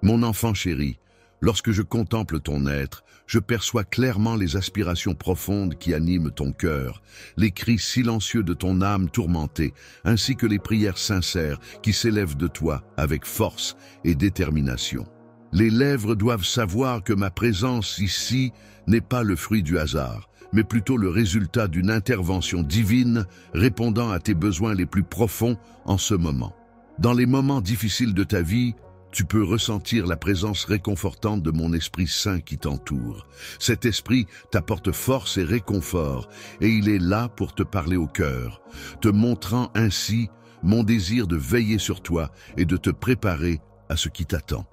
Mon enfant chéri, lorsque je contemple ton être, je perçois clairement les aspirations profondes qui animent ton cœur, les cris silencieux de ton âme tourmentée, ainsi que les prières sincères qui s'élèvent de toi avec force et détermination. Les lèvres doivent savoir que ma présence ici n'est pas le fruit du hasard, mais plutôt le résultat d'une intervention divine répondant à tes besoins les plus profonds en ce moment. Dans les moments difficiles de ta vie, tu peux ressentir la présence réconfortante de mon Esprit Saint qui t'entoure. Cet Esprit t'apporte force et réconfort, et il est là pour te parler au cœur, te montrant ainsi mon désir de veiller sur toi et de te préparer à ce qui t'attend.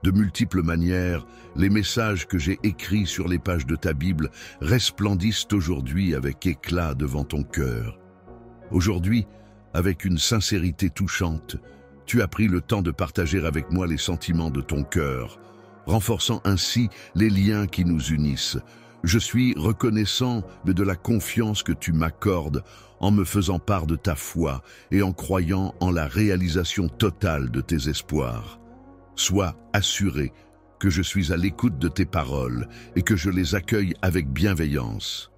De multiples manières, les messages que j'ai écrits sur les pages de ta Bible resplendissent aujourd'hui avec éclat devant ton cœur. Aujourd'hui, avec une sincérité touchante, tu as pris le temps de partager avec moi les sentiments de ton cœur, renforçant ainsi les liens qui nous unissent. Je suis reconnaissant de la confiance que tu m'accordes en me faisant part de ta foi et en croyant en la réalisation totale de tes espoirs. Sois assuré que je suis à l'écoute de tes paroles et que je les accueille avec bienveillance.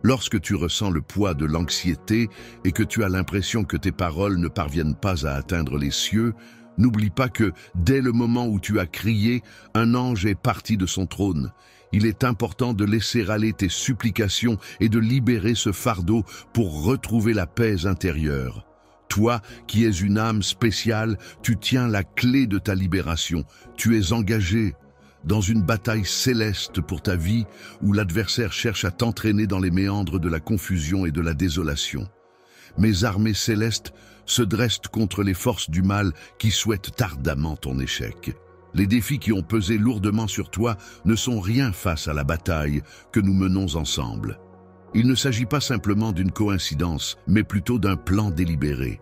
Lorsque tu ressens le poids de l'anxiété et que tu as l'impression que tes paroles ne parviennent pas à atteindre les cieux, n'oublie pas que, dès le moment où tu as crié, un ange est parti de son trône. Il est important de laisser aller tes supplications et de libérer ce fardeau pour retrouver la paix intérieure. Toi, qui es une âme spéciale, tu tiens la clé de ta libération. Tu es engagé dans une bataille céleste pour ta vie où l'adversaire cherche à t'entraîner dans les méandres de la confusion et de la désolation. Mes armées célestes se dressent contre les forces du mal qui souhaitent ardemment ton échec. Les défis qui ont pesé lourdement sur toi ne sont rien face à la bataille que nous menons ensemble. Il ne s'agit pas simplement d'une coïncidence, mais plutôt d'un plan délibéré.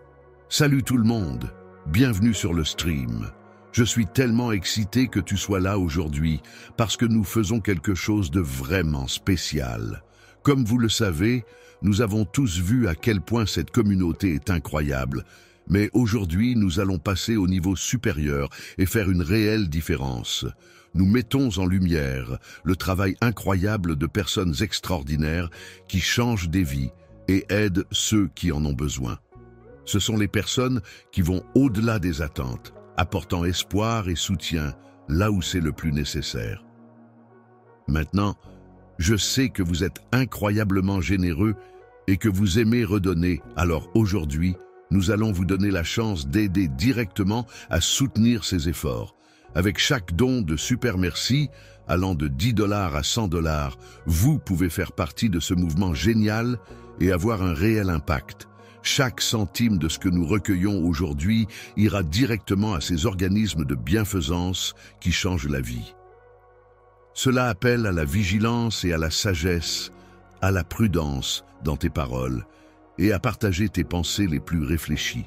Salut tout le monde, bienvenue sur le stream. Je suis tellement excité que tu sois là aujourd'hui parce que nous faisons quelque chose de vraiment spécial. Comme vous le savez, nous avons tous vu à quel point cette communauté est incroyable. Mais aujourd'hui, nous allons passer au niveau supérieur et faire une réelle différence. Nous mettons en lumière le travail incroyable de personnes extraordinaires qui changent des vies et aident ceux qui en ont besoin. Ce sont les personnes qui vont au-delà des attentes, apportant espoir et soutien là où c'est le plus nécessaire. Maintenant, je sais que vous êtes incroyablement généreux et que vous aimez redonner, alors aujourd'hui, nous allons vous donner la chance d'aider directement à soutenir ces efforts. Avec chaque don de Super Merci, allant de 10 $ à 100 $, vous pouvez faire partie de ce mouvement génial et avoir un réel impact. Chaque centime de ce que nous recueillons aujourd'hui ira directement à ces organismes de bienfaisance qui changent la vie. Cela appelle à la vigilance et à la sagesse, à la prudence dans tes paroles et à partager tes pensées les plus réfléchies.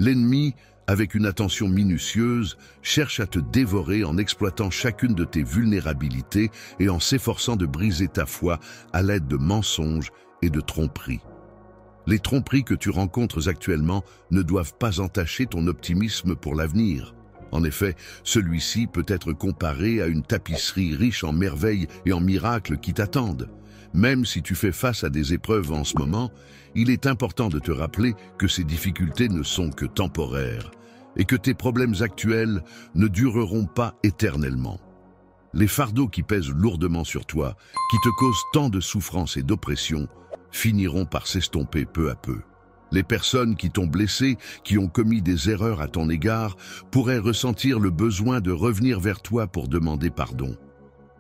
L'ennemi, avec une attention minutieuse, cherche à te dévorer en exploitant chacune de tes vulnérabilités et en s'efforçant de briser ta foi à l'aide de mensonges et de tromperies. Les tromperies que tu rencontres actuellement ne doivent pas entacher ton optimisme pour l'avenir. En effet, celui-ci peut être comparé à une tapisserie riche en merveilles et en miracles qui t'attendent. Même si tu fais face à des épreuves en ce moment, il est important de te rappeler que ces difficultés ne sont que temporaires et que tes problèmes actuels ne dureront pas éternellement. Les fardeaux qui pèsent lourdement sur toi, qui te causent tant de souffrance et d'oppression, finiront par s'estomper peu à peu. Les personnes qui t'ont blessé, qui ont commis des erreurs à ton égard, pourraient ressentir le besoin de revenir vers toi pour demander pardon.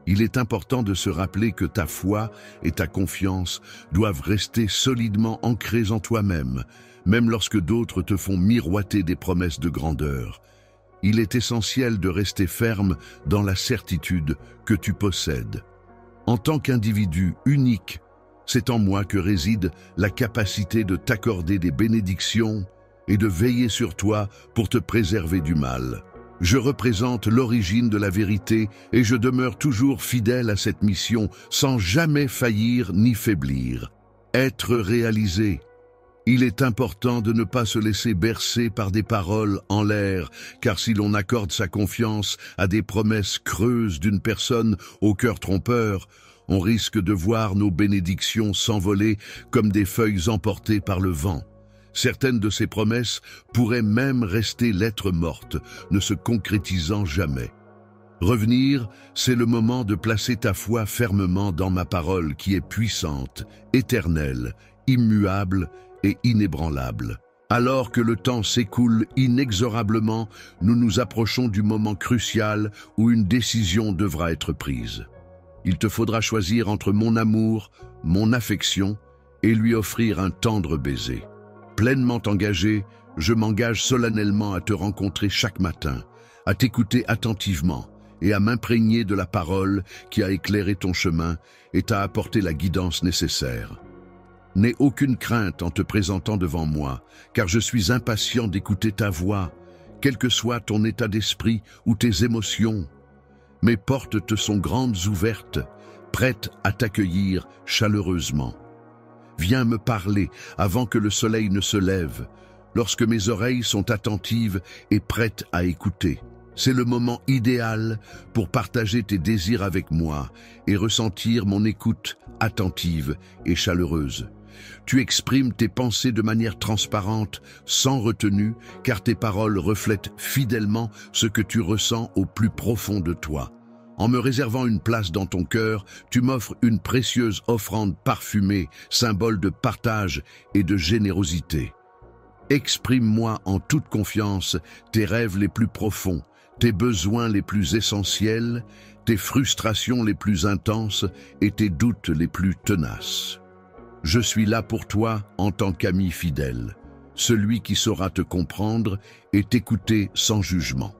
Il est important de se rappeler que ta foi et ta confiance doivent rester solidement ancrées en toi-même, même lorsque d'autres te font miroiter des promesses de grandeur. Il est essentiel de rester ferme dans la certitude que tu possèdes. En tant qu'individu unique, c'est en moi que réside la capacité de t'accorder des bénédictions et de veiller sur toi pour te préserver du mal. Je représente l'origine de la vérité et je demeure toujours fidèle à cette mission sans jamais faillir ni faiblir. Être réalisé. Il est important de ne pas se laisser bercer par des paroles en l'air, car si l'on accorde sa confiance à des promesses creuses d'une personne au cœur trompeur, on risque de voir nos bénédictions s'envoler comme des feuilles emportées par le vent. Certaines de ces promesses pourraient même rester lettres mortes, ne se concrétisant jamais. Revenir, c'est le moment de placer ta foi fermement dans ma parole qui est puissante, éternelle, immuable et inébranlable. Alors que le temps s'écoule inexorablement, nous nous approchons du moment crucial où une décision devra être prise. Il te faudra choisir entre mon amour, mon affection et lui offrir un tendre baiser. Pleinement engagé, je m'engage solennellement à te rencontrer chaque matin, à t'écouter attentivement et à m'imprégner de la parole qui a éclairé ton chemin et t'a apporté la guidance nécessaire. N'aie aucune crainte en te présentant devant moi, car je suis impatient d'écouter ta voix, quel que soit ton état d'esprit ou tes émotions. Mes portes te sont grandes ouvertes, prêtes à t'accueillir chaleureusement. Viens me parler avant que le soleil ne se lève, lorsque mes oreilles sont attentives et prêtes à écouter. C'est le moment idéal pour partager tes désirs avec moi et ressentir mon écoute attentive et chaleureuse. Tu exprimes tes pensées de manière transparente, sans retenue, car tes paroles reflètent fidèlement ce que tu ressens au plus profond de toi. En me réservant une place dans ton cœur, tu m'offres une précieuse offrande parfumée, symbole de partage et de générosité. Exprime-moi en toute confiance tes rêves les plus profonds, tes besoins les plus essentiels, tes frustrations les plus intenses et tes doutes les plus tenaces. Je suis là pour toi en tant qu'ami fidèle, celui qui saura te comprendre et t'écouter sans jugement.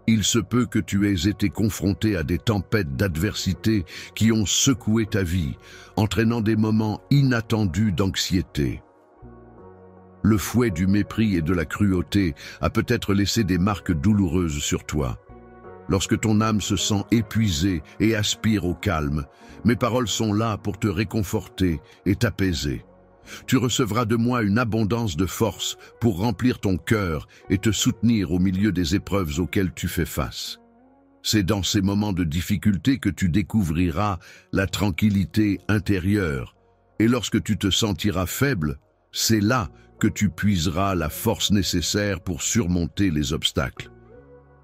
Il se peut que tu aies été confronté à des tempêtes d'adversité qui ont secoué ta vie, entraînant des moments inattendus d'anxiété. Le fouet du mépris et de la cruauté a peut-être laissé des marques douloureuses sur toi. Lorsque ton âme se sent épuisée et aspire au calme, mes paroles sont là pour te réconforter et t'apaiser. Tu recevras de moi une abondance de force pour remplir ton cœur et te soutenir au milieu des épreuves auxquelles tu fais face. C'est dans ces moments de difficulté que tu découvriras la tranquillité intérieure. Et lorsque tu te sentiras faible, c'est là que tu puiseras la force nécessaire pour surmonter les obstacles.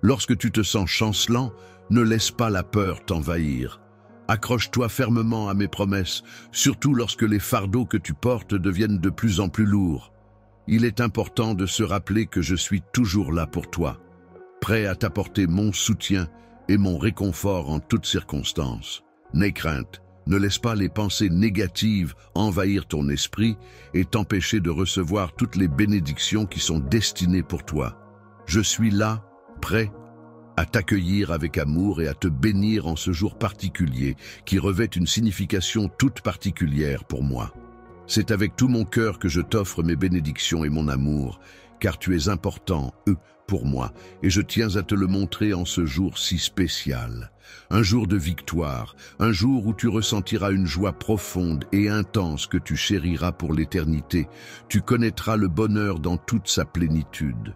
Lorsque tu te sens chancelant, ne laisse pas la peur t'envahir. Accroche-toi fermement à mes promesses, surtout lorsque les fardeaux que tu portes deviennent de plus en plus lourds. Il est important de se rappeler que je suis toujours là pour toi, prêt à t'apporter mon soutien et mon réconfort en toutes circonstances. N'aie crainte, ne laisse pas les pensées négatives envahir ton esprit et t'empêcher de recevoir toutes les bénédictions qui sont destinées pour toi. Je suis là, prêt à t'accueillir avec amour et à te bénir en ce jour particulier qui revêt une signification toute particulière pour moi. C'est avec tout mon cœur que je t'offre mes bénédictions et mon amour, car tu es important, pour moi, et je tiens à te le montrer en ce jour si spécial. Un jour de victoire, un jour où tu ressentiras une joie profonde et intense que tu chériras pour l'éternité. Tu connaîtras le bonheur dans toute sa plénitude.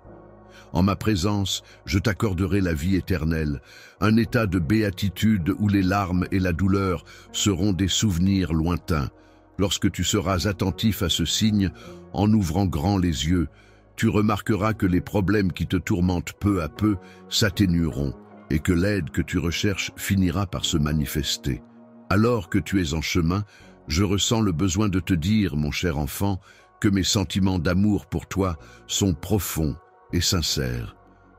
En ma présence, je t'accorderai la vie éternelle, un état de béatitude où les larmes et la douleur seront des souvenirs lointains. Lorsque tu seras attentif à ce signe, en ouvrant grand les yeux, tu remarqueras que les problèmes qui te tourmentent peu à peu s'atténueront et que l'aide que tu recherches finira par se manifester. Alors que tu es en chemin, je ressens le besoin de te dire, mon cher enfant, que mes sentiments d'amour pour toi sont profonds et sincère.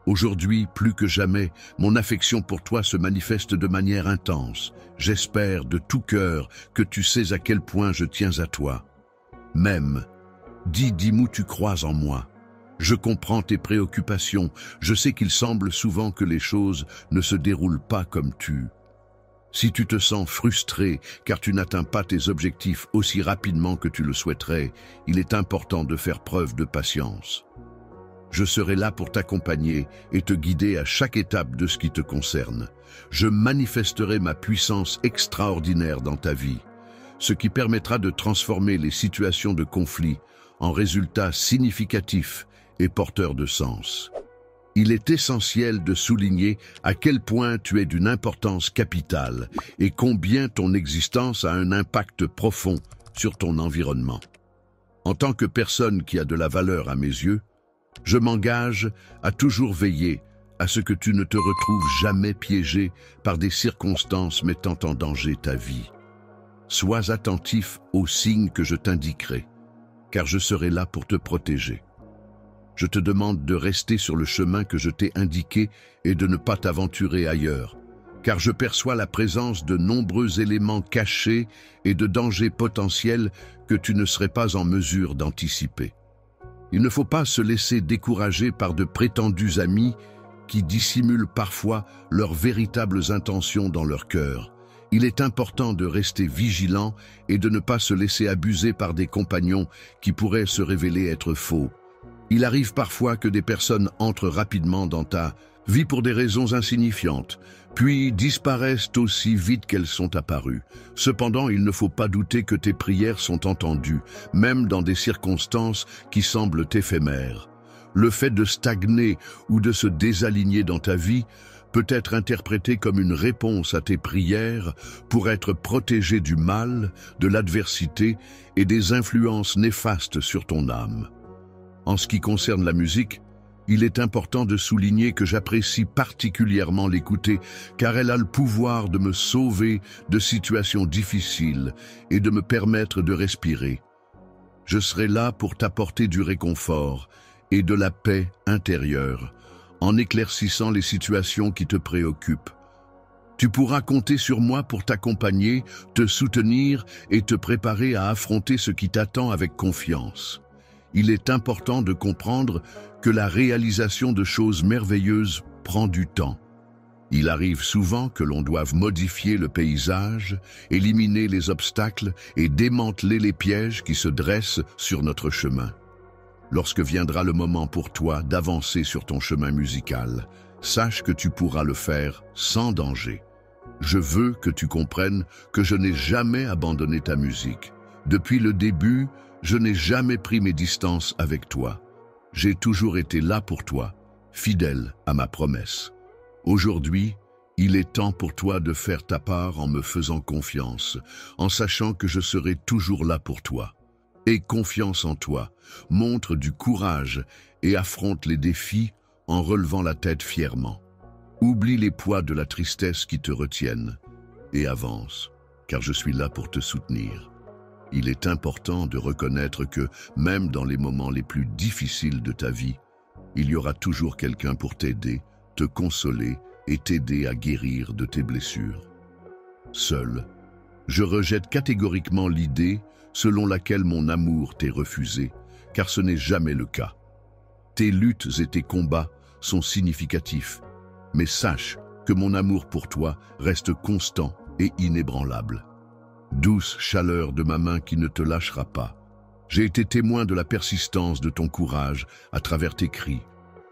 Aujourd'hui, plus que jamais, mon affection pour toi se manifeste de manière intense. J'espère de tout cœur que tu sais à quel point je tiens à toi. Même, dis-moi tu crois en moi. Je comprends tes préoccupations. Je sais qu'il semble souvent que les choses ne se déroulent pas comme tu. Si tu te sens frustré car tu n'atteins pas tes objectifs aussi rapidement que tu le souhaiterais, il est important de faire preuve de patience. Je serai là pour t'accompagner et te guider à chaque étape de ce qui te concerne. Je manifesterai ma puissance extraordinaire dans ta vie, ce qui permettra de transformer les situations de conflit en résultats significatifs et porteurs de sens. Il est essentiel de souligner à quel point tu es d'une importance capitale et combien ton existence a un impact profond sur ton environnement. En tant que personne qui a de la valeur à mes yeux, je m'engage à toujours veiller à ce que tu ne te retrouves jamais piégé par des circonstances mettant en danger ta vie. Sois attentif aux signes que je t'indiquerai, car je serai là pour te protéger. Je te demande de rester sur le chemin que je t'ai indiqué et de ne pas t'aventurer ailleurs, car je perçois la présence de nombreux éléments cachés et de dangers potentiels que tu ne serais pas en mesure d'anticiper. Il ne faut pas se laisser décourager par de prétendus amis qui dissimulent parfois leurs véritables intentions dans leur cœur. Il est important de rester vigilant et de ne pas se laisser abuser par des compagnons qui pourraient se révéler être faux. Il arrive parfois que des personnes entrent rapidement dans ta vie pour des raisons insignifiantes, puis disparaissent aussi vite qu'elles sont apparues. Cependant, il ne faut pas douter que tes prières sont entendues, même dans des circonstances qui semblent éphémères. Le fait de stagner ou de se désaligner dans ta vie peut être interprété comme une réponse à tes prières pour être protégé du mal, de l'adversité et des influences néfastes sur ton âme. En ce qui concerne la musique, il est important de souligner que j'apprécie particulièrement l'écouter car elle a le pouvoir de me sauver de situations difficiles et de me permettre de respirer. Je serai là pour t'apporter du réconfort et de la paix intérieure en éclaircissant les situations qui te préoccupent. Tu pourras compter sur moi pour t'accompagner, te soutenir et te préparer à affronter ce qui t'attend avec confiance. Il est important de comprendre que la réalisation de choses merveilleuses prend du temps. Il arrive souvent que l'on doive modifier le paysage, éliminer les obstacles et démanteler les pièges qui se dressent sur notre chemin. Lorsque viendra le moment pour toi d'avancer sur ton chemin musical, sache que tu pourras le faire sans danger. Je veux que tu comprennes que je n'ai jamais abandonné ta musique. Depuis le début, je n'ai jamais pris mes distances avec toi. J'ai toujours été là pour toi, fidèle à ma promesse. Aujourd'hui, il est temps pour toi de faire ta part en me faisant confiance, en sachant que je serai toujours là pour toi. Aie confiance en toi, montre du courage et affronte les défis en relevant la tête fièrement. Oublie les poids de la tristesse qui te retiennent et avance, car je suis là pour te soutenir. Il est important de reconnaître que, même dans les moments les plus difficiles de ta vie, il y aura toujours quelqu'un pour t'aider, te consoler et t'aider à guérir de tes blessures. Seul, je rejette catégoriquement l'idée selon laquelle mon amour t'est refusé, car ce n'est jamais le cas. Tes luttes et tes combats sont significatifs, mais sache que mon amour pour toi reste constant et inébranlable. Douce chaleur de ma main qui ne te lâchera pas. J'ai été témoin de la persistance de ton courage à travers tes cris,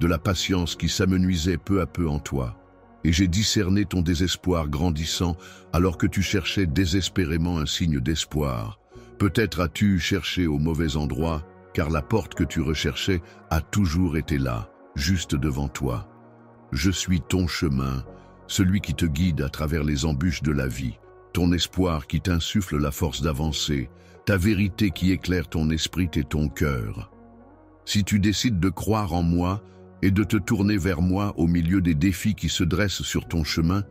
de la patience qui s'amenuisait peu à peu en toi, et j'ai discerné ton désespoir grandissant alors que tu cherchais désespérément un signe d'espoir. Peut-être as-tu cherché au mauvais endroit, car la porte que tu recherchais a toujours été là, juste devant toi. Je suis ton chemin, celui qui te guide à travers les embûches de la vie, ton espoir qui t'insuffle la force d'avancer, ta vérité qui éclaire ton esprit et ton cœur. Si tu décides de croire en moi et de te tourner vers moi au milieu des défis qui se dressent sur ton chemin,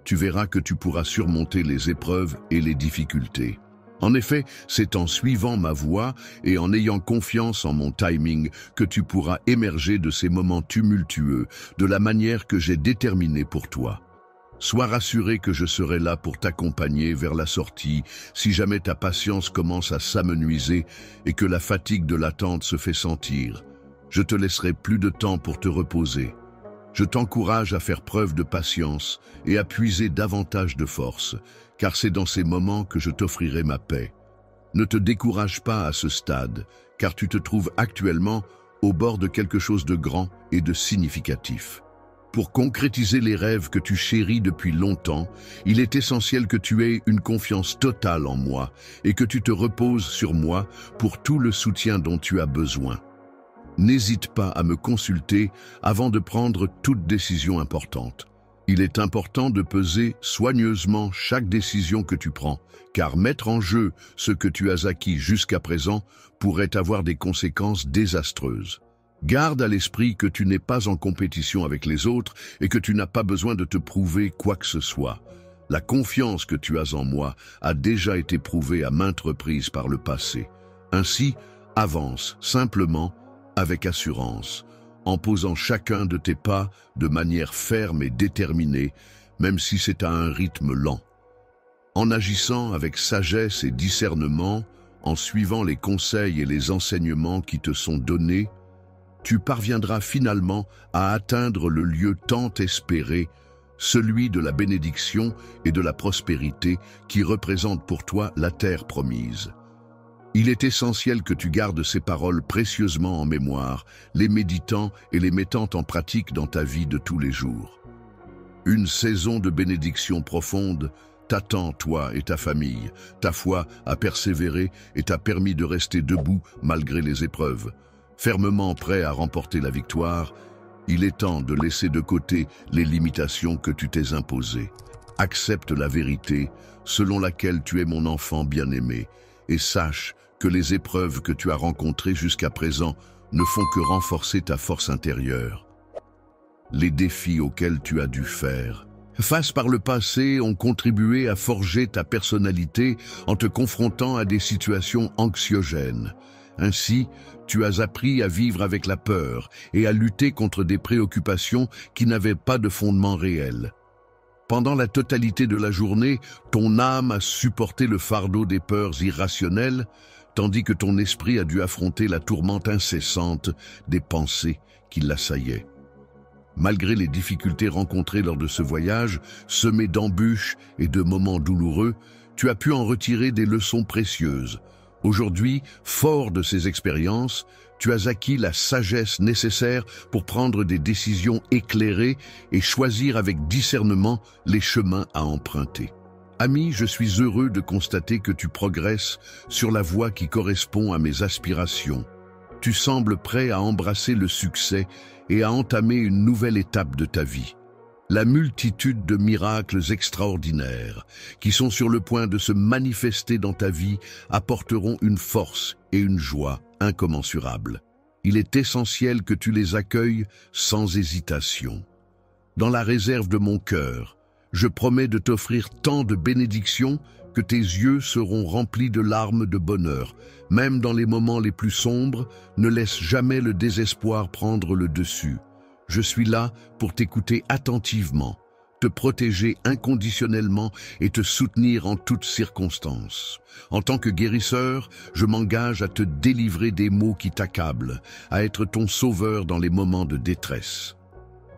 tu verras que tu pourras surmonter les épreuves et les difficultés. En effet, c'est en suivant ma voie et en ayant confiance en mon timing que tu pourras émerger de ces moments tumultueux de la manière que j'ai déterminée pour toi. Sois rassuré que je serai là pour t'accompagner vers la sortie si jamais ta patience commence à s'amenuiser et que la fatigue de l'attente se fait sentir. Je te laisserai plus de temps pour te reposer. Je t'encourage à faire preuve de patience et à puiser davantage de force, car c'est dans ces moments que je t'offrirai ma paix. Ne te décourage pas à ce stade, car tu te trouves actuellement au bord de quelque chose de grand et de significatif. Pour concrétiser les rêves que tu chéris depuis longtemps, il est essentiel que tu aies une confiance totale en moi et que tu te reposes sur moi pour tout le soutien dont tu as besoin. N'hésite pas à me consulter avant de prendre toute décision importante. Il est important de peser soigneusement chaque décision que tu prends, car mettre en jeu ce que tu as acquis jusqu'à présent pourrait avoir des conséquences désastreuses. Garde à l'esprit que tu n'es pas en compétition avec les autres et que tu n'as pas besoin de te prouver quoi que ce soit. La confiance que tu as en moi a déjà été prouvée à maintes reprises par le passé. Ainsi, avance simplement, avec assurance, en posant chacun de tes pas de manière ferme et déterminée, même si c'est à un rythme lent. En agissant avec sagesse et discernement, en suivant les conseils et les enseignements qui te sont donnés, tu parviendras finalement à atteindre le lieu tant espéré, celui de la bénédiction et de la prospérité qui représente pour toi la terre promise. Il est essentiel que tu gardes ces paroles précieusement en mémoire, les méditant et les mettant en pratique dans ta vie de tous les jours. Une saison de bénédiction profonde t'attend, toi et ta famille. Ta foi a persévéré et t'a permis de rester debout malgré les épreuves. Fermement prêt à remporter la victoire, il est temps de laisser de côté les limitations que tu t'es imposées. Accepte la vérité selon laquelle tu es mon enfant bien-aimé et sache que les épreuves que tu as rencontrées jusqu'à présent ne font que renforcer ta force intérieure. Les défis auxquels tu as dû faire face par le passé ont contribué à forger ta personnalité en te confrontant à des situations anxiogènes. Ainsi, tu as appris à vivre avec la peur et à lutter contre des préoccupations qui n'avaient pas de fondement réel. Pendant la totalité de la journée, ton âme a supporté le fardeau des peurs irrationnelles, tandis que ton esprit a dû affronter la tourmente incessante des pensées qui l'assaillaient. Malgré les difficultés rencontrées lors de ce voyage, semé d'embûches et de moments douloureux, tu as pu en retirer des leçons précieuses. Aujourd'hui, fort de ces expériences, tu as acquis la sagesse nécessaire pour prendre des décisions éclairées et choisir avec discernement les chemins à emprunter. Ami, je suis heureux de constater que tu progresses sur la voie qui correspond à mes aspirations. Tu sembles prêt à embrasser le succès et à entamer une nouvelle étape de ta vie. La multitude de miracles extraordinaires qui sont sur le point de se manifester dans ta vie apporteront une force et une joie incommensurables. Il est essentiel que tu les accueilles sans hésitation. Dans la réserve de mon cœur, je promets de t'offrir tant de bénédictions que tes yeux seront remplis de larmes de bonheur. Même dans les moments les plus sombres, ne laisse jamais le désespoir prendre le dessus. Je suis là pour t'écouter attentivement, te protéger inconditionnellement et te soutenir en toutes circonstances. En tant que guérisseur, je m'engage à te délivrer des maux qui t'accablent, à être ton sauveur dans les moments de détresse.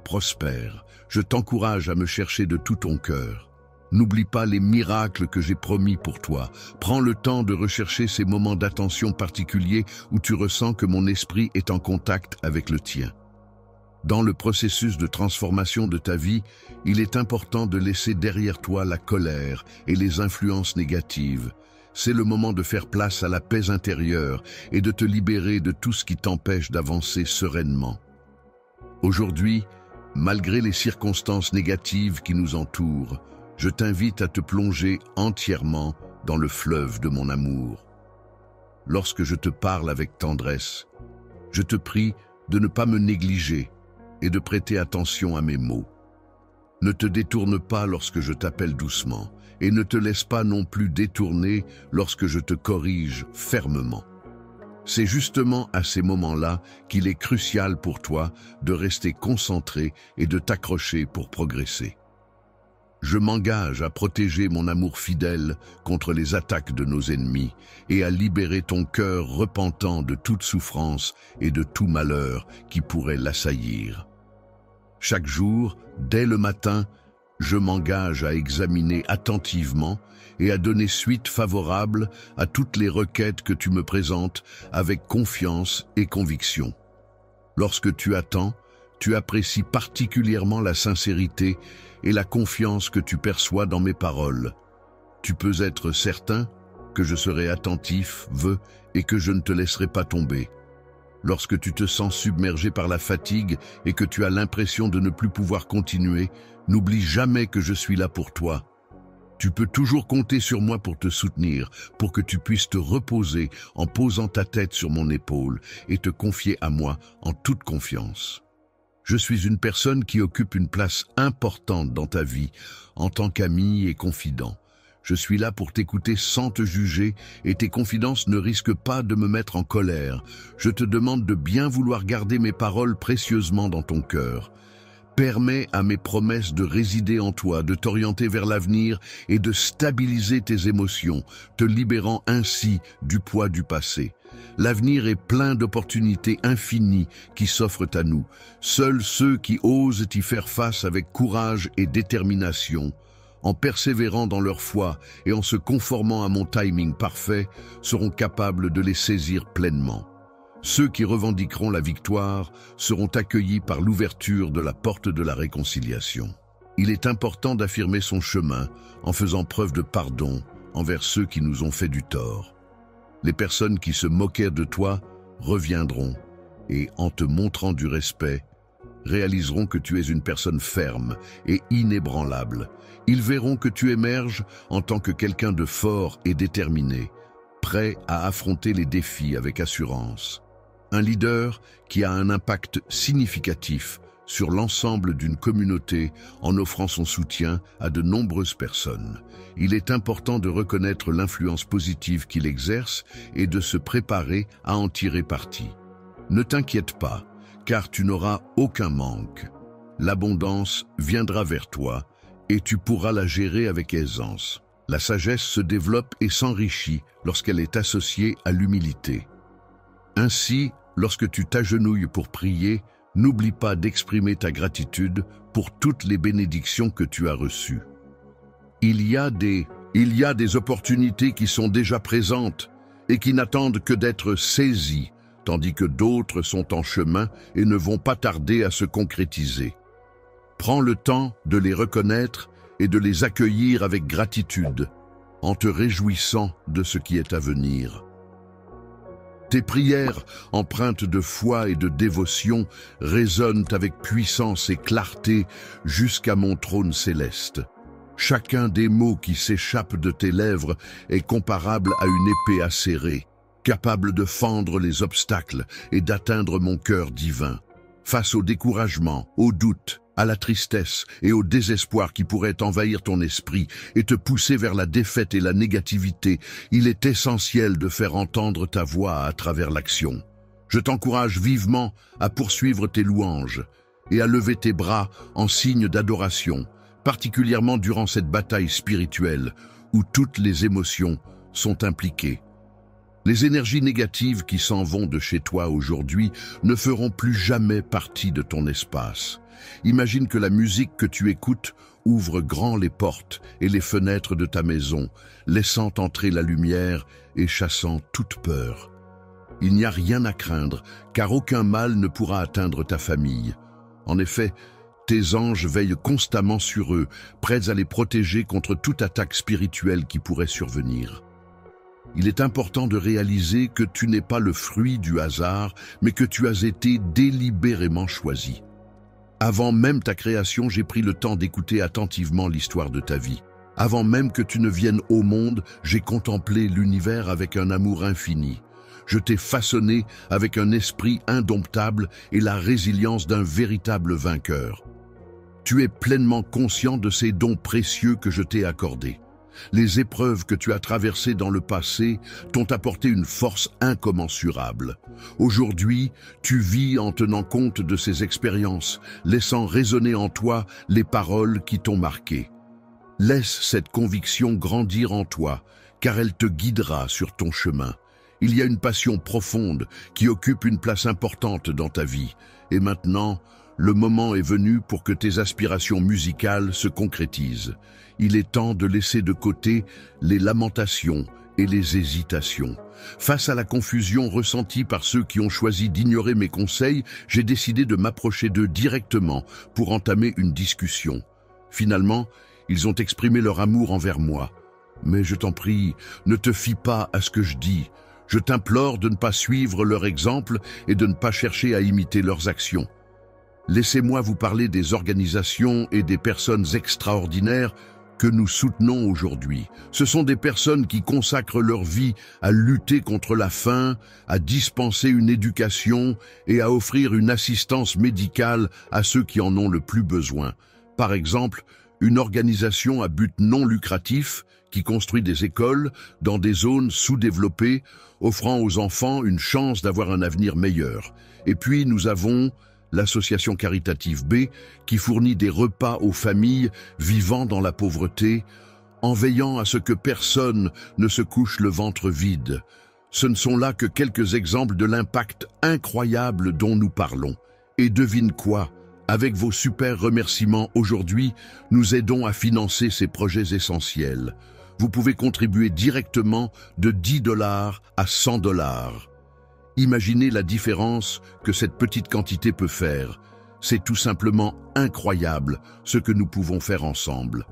Prospère, je t'encourage à me chercher de tout ton cœur. N'oublie pas les miracles que j'ai promis pour toi. Prends le temps de rechercher ces moments d'attention particuliers où tu ressens que mon esprit est en contact avec le tien. Dans le processus de transformation de ta vie, il est important de laisser derrière toi la colère et les influences négatives. C'est le moment de faire place à la paix intérieure et de te libérer de tout ce qui t'empêche d'avancer sereinement. Aujourd'hui, malgré les circonstances négatives qui nous entourent, je t'invite à te plonger entièrement dans le fleuve de mon amour. Lorsque je te parle avec tendresse, je te prie de ne pas me négliger et de prêter attention à mes mots. Ne te détourne pas lorsque je t'appelle doucement, et ne te laisse pas non plus détourner lorsque je te corrige fermement. C'est justement à ces moments-là qu'il est crucial pour toi de rester concentré et de t'accrocher pour progresser. Je m'engage à protéger mon amour fidèle contre les attaques de nos ennemis et à libérer ton cœur repentant de toute souffrance et de tout malheur qui pourrait l'assaillir. Chaque jour, dès le matin, je m'engage à examiner attentivement et à donner suite favorable à toutes les requêtes que tu me présentes avec confiance et conviction. Lorsque tu attends, Tu apprécies particulièrement la sincérité et la confiance que tu perçois dans mes paroles. Tu peux être certain que je serai attentif, et que je ne te laisserai pas tomber. Lorsque tu te sens submergé par la fatigue et que tu as l'impression de ne plus pouvoir continuer, n'oublie jamais que je suis là pour toi. Tu peux toujours compter sur moi pour te soutenir, pour que tu puisses te reposer en posant ta tête sur mon épaule et te confier à moi en toute confiance. Je suis une personne qui occupe une place importante dans ta vie en tant qu'ami et confident. Je suis là pour t'écouter sans te juger et tes confidences ne risquent pas de me mettre en colère. Je te demande de bien vouloir garder mes paroles précieusement dans ton cœur. Permets à mes promesses de résider en toi, de t'orienter vers l'avenir et de stabiliser tes émotions, te libérant ainsi du poids du passé. L'avenir est plein d'opportunités infinies qui s'offrent à nous. Seuls ceux qui osent y faire face avec courage et détermination, en persévérant dans leur foi et en se conformant à mon timing parfait, seront capables de les saisir pleinement. Ceux qui revendiqueront la victoire seront accueillis par l'ouverture de la porte de la réconciliation. Il est important d'affirmer son chemin en faisant preuve de pardon envers ceux qui nous ont fait du tort. Les personnes qui se moquèrent de toi reviendront et, en te montrant du respect, réaliseront que tu es une personne ferme et inébranlable. Ils verront que tu émerges en tant que quelqu'un de fort et déterminé, prêt à affronter les défis avec assurance. Un leader qui a un impact significatif sur l'ensemble d'une communauté en offrant son soutien à de nombreuses personnes. Il est important de reconnaître l'influence positive qu'il exerce et de se préparer à en tirer parti. Ne t'inquiète pas, car tu n'auras aucun manque. L'abondance viendra vers toi et tu pourras la gérer avec aisance. La sagesse se développe et s'enrichit lorsqu'elle est associée à l'humilité. Ainsi, lorsque tu t'agenouilles pour prier, n'oublie pas d'exprimer ta gratitude pour toutes les bénédictions que tu as reçues. Il y a des opportunités qui sont déjà présentes et qui n'attendent que d'être saisies, tandis que d'autres sont en chemin et ne vont pas tarder à se concrétiser. Prends le temps de les reconnaître et de les accueillir avec gratitude, en te réjouissant de ce qui est à venir. Tes prières, empreintes de foi et de dévotion, résonnent avec puissance et clarté jusqu'à mon trône céleste. Chacun des mots qui s'échappent de tes lèvres est comparable à une épée acérée, capable de fendre les obstacles et d'atteindre mon cœur divin. Face au découragement, au doute, à la tristesse et au désespoir qui pourraient envahir ton esprit et te pousser vers la défaite et la négativité, il est essentiel de faire entendre ta voix à travers l'action. Je t'encourage vivement à poursuivre tes louanges et à lever tes bras en signe d'adoration, particulièrement durant cette bataille spirituelle où toutes les émotions sont impliquées. Les énergies négatives qui s'en vont de chez toi aujourd'hui ne feront plus jamais partie de ton espace. Imagine que la musique que tu écoutes ouvre grand les portes et les fenêtres de ta maison, laissant entrer la lumière et chassant toute peur. Il n'y a rien à craindre, car aucun mal ne pourra atteindre ta famille. En effet, tes anges veillent constamment sur eux, prêts à les protéger contre toute attaque spirituelle qui pourrait survenir. Il est important de réaliser que tu n'es pas le fruit du hasard, mais que tu as été délibérément choisi. Avant même ta création, j'ai pris le temps d'écouter attentivement l'histoire de ta vie. Avant même que tu ne viennes au monde, j'ai contemplé l'univers avec un amour infini. Je t'ai façonné avec un esprit indomptable et la résilience d'un véritable vainqueur. Tu es pleinement conscient de ces dons précieux que je t'ai accordés. Les épreuves que tu as traversées dans le passé t'ont apporté une force incommensurable. Aujourd'hui, tu vis en tenant compte de ces expériences, laissant résonner en toi les paroles qui t'ont marqué. Laisse cette conviction grandir en toi, car elle te guidera sur ton chemin. Il y a une passion profonde qui occupe une place importante dans ta vie. Et maintenant, le moment est venu pour que tes aspirations musicales se concrétisent. Il est temps de laisser de côté les lamentations et les hésitations. Face à la confusion ressentie par ceux qui ont choisi d'ignorer mes conseils, j'ai décidé de m'approcher d'eux directement pour entamer une discussion. Finalement, ils ont exprimé leur amour envers moi. Mais je t'en prie, ne te fie pas à ce que je dis. Je t'implore de ne pas suivre leur exemple et de ne pas chercher à imiter leurs actions. Laissez-moi vous parler des organisations et des personnes extraordinaires que nous soutenons aujourd'hui. Ce sont des personnes qui consacrent leur vie à lutter contre la faim, à dispenser une éducation et à offrir une assistance médicale à ceux qui en ont le plus besoin. Par exemple, une organisation à but non lucratif qui construit des écoles dans des zones sous-développées, offrant aux enfants une chance d'avoir un avenir meilleur. Et puis nous avons l'association caritative B, qui fournit des repas aux familles vivant dans la pauvreté, en veillant à ce que personne ne se couche le ventre vide. Ce ne sont là que quelques exemples de l'impact incroyable dont nous parlons. Et devine quoi? Avec vos super remerciements aujourd'hui, nous aidons à financer ces projets essentiels. Vous pouvez contribuer directement de 10 $ à 100 $. Imaginez la différence que cette petite quantité peut faire. C'est tout simplement incroyable ce que nous pouvons faire ensemble.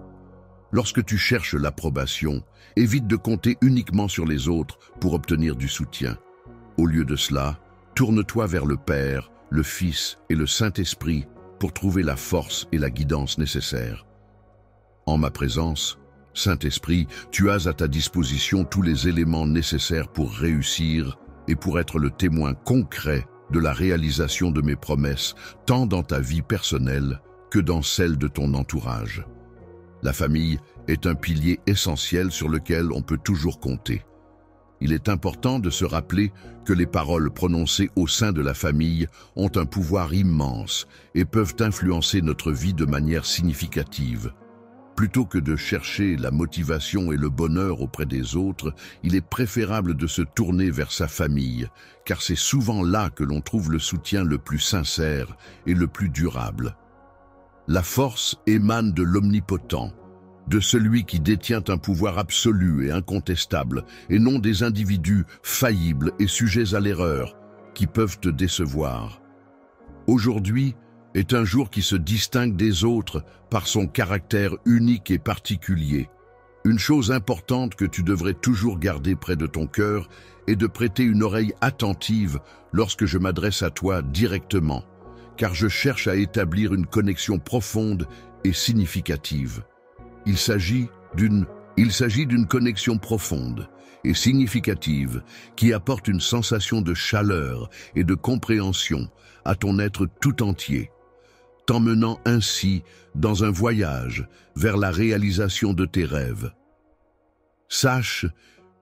Lorsque tu cherches l'approbation, évite de compter uniquement sur les autres pour obtenir du soutien. Au lieu de cela, tourne-toi vers le Père, le Fils et le Saint-Esprit pour trouver la force et la guidance nécessaires. En ma présence, Saint-Esprit, tu as à ta disposition tous les éléments nécessaires pour réussir et pour être le témoin concret de la réalisation de mes promesses, tant dans ta vie personnelle que dans celle de ton entourage. La famille est un pilier essentiel sur lequel on peut toujours compter. Il est important de se rappeler que les paroles prononcées au sein de la famille ont un pouvoir immense et peuvent influencer notre vie de manière significative. Plutôt que de chercher la motivation et le bonheur auprès des autres, il est préférable de se tourner vers sa famille, car c'est souvent là que l'on trouve le soutien le plus sincère et le plus durable. La force émane de l'omnipotent, de celui qui détient un pouvoir absolu et incontestable, et non des individus faillibles et sujets à l'erreur qui peuvent te décevoir. Aujourd'hui est un jour qui se distingue des autres par son caractère unique et particulier. Une chose importante que tu devrais toujours garder près de ton cœur est de prêter une oreille attentive lorsque je m'adresse à toi directement, car je cherche à établir une connexion profonde et significative. Il s'agit d'une connexion profonde et significative qui apporte une sensation de chaleur et de compréhension à ton être tout entier, t'emmenant ainsi dans un voyage vers la réalisation de tes rêves. Sache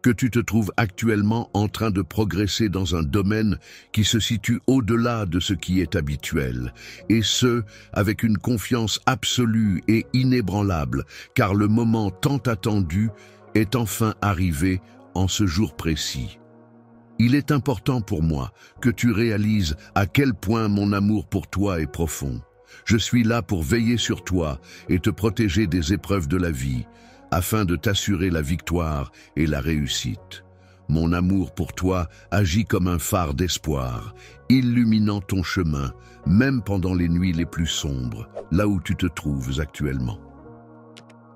que tu te trouves actuellement en train de progresser dans un domaine qui se situe au-delà de ce qui est habituel, et ce, avec une confiance absolue et inébranlable, car le moment tant attendu est enfin arrivé en ce jour précis. Il est important pour moi que tu réalises à quel point mon amour pour toi est profond. Je suis là pour veiller sur toi et te protéger des épreuves de la vie, afin de t'assurer la victoire et la réussite. Mon amour pour toi agit comme un phare d'espoir, illuminant ton chemin, même pendant les nuits les plus sombres, là où tu te trouves actuellement.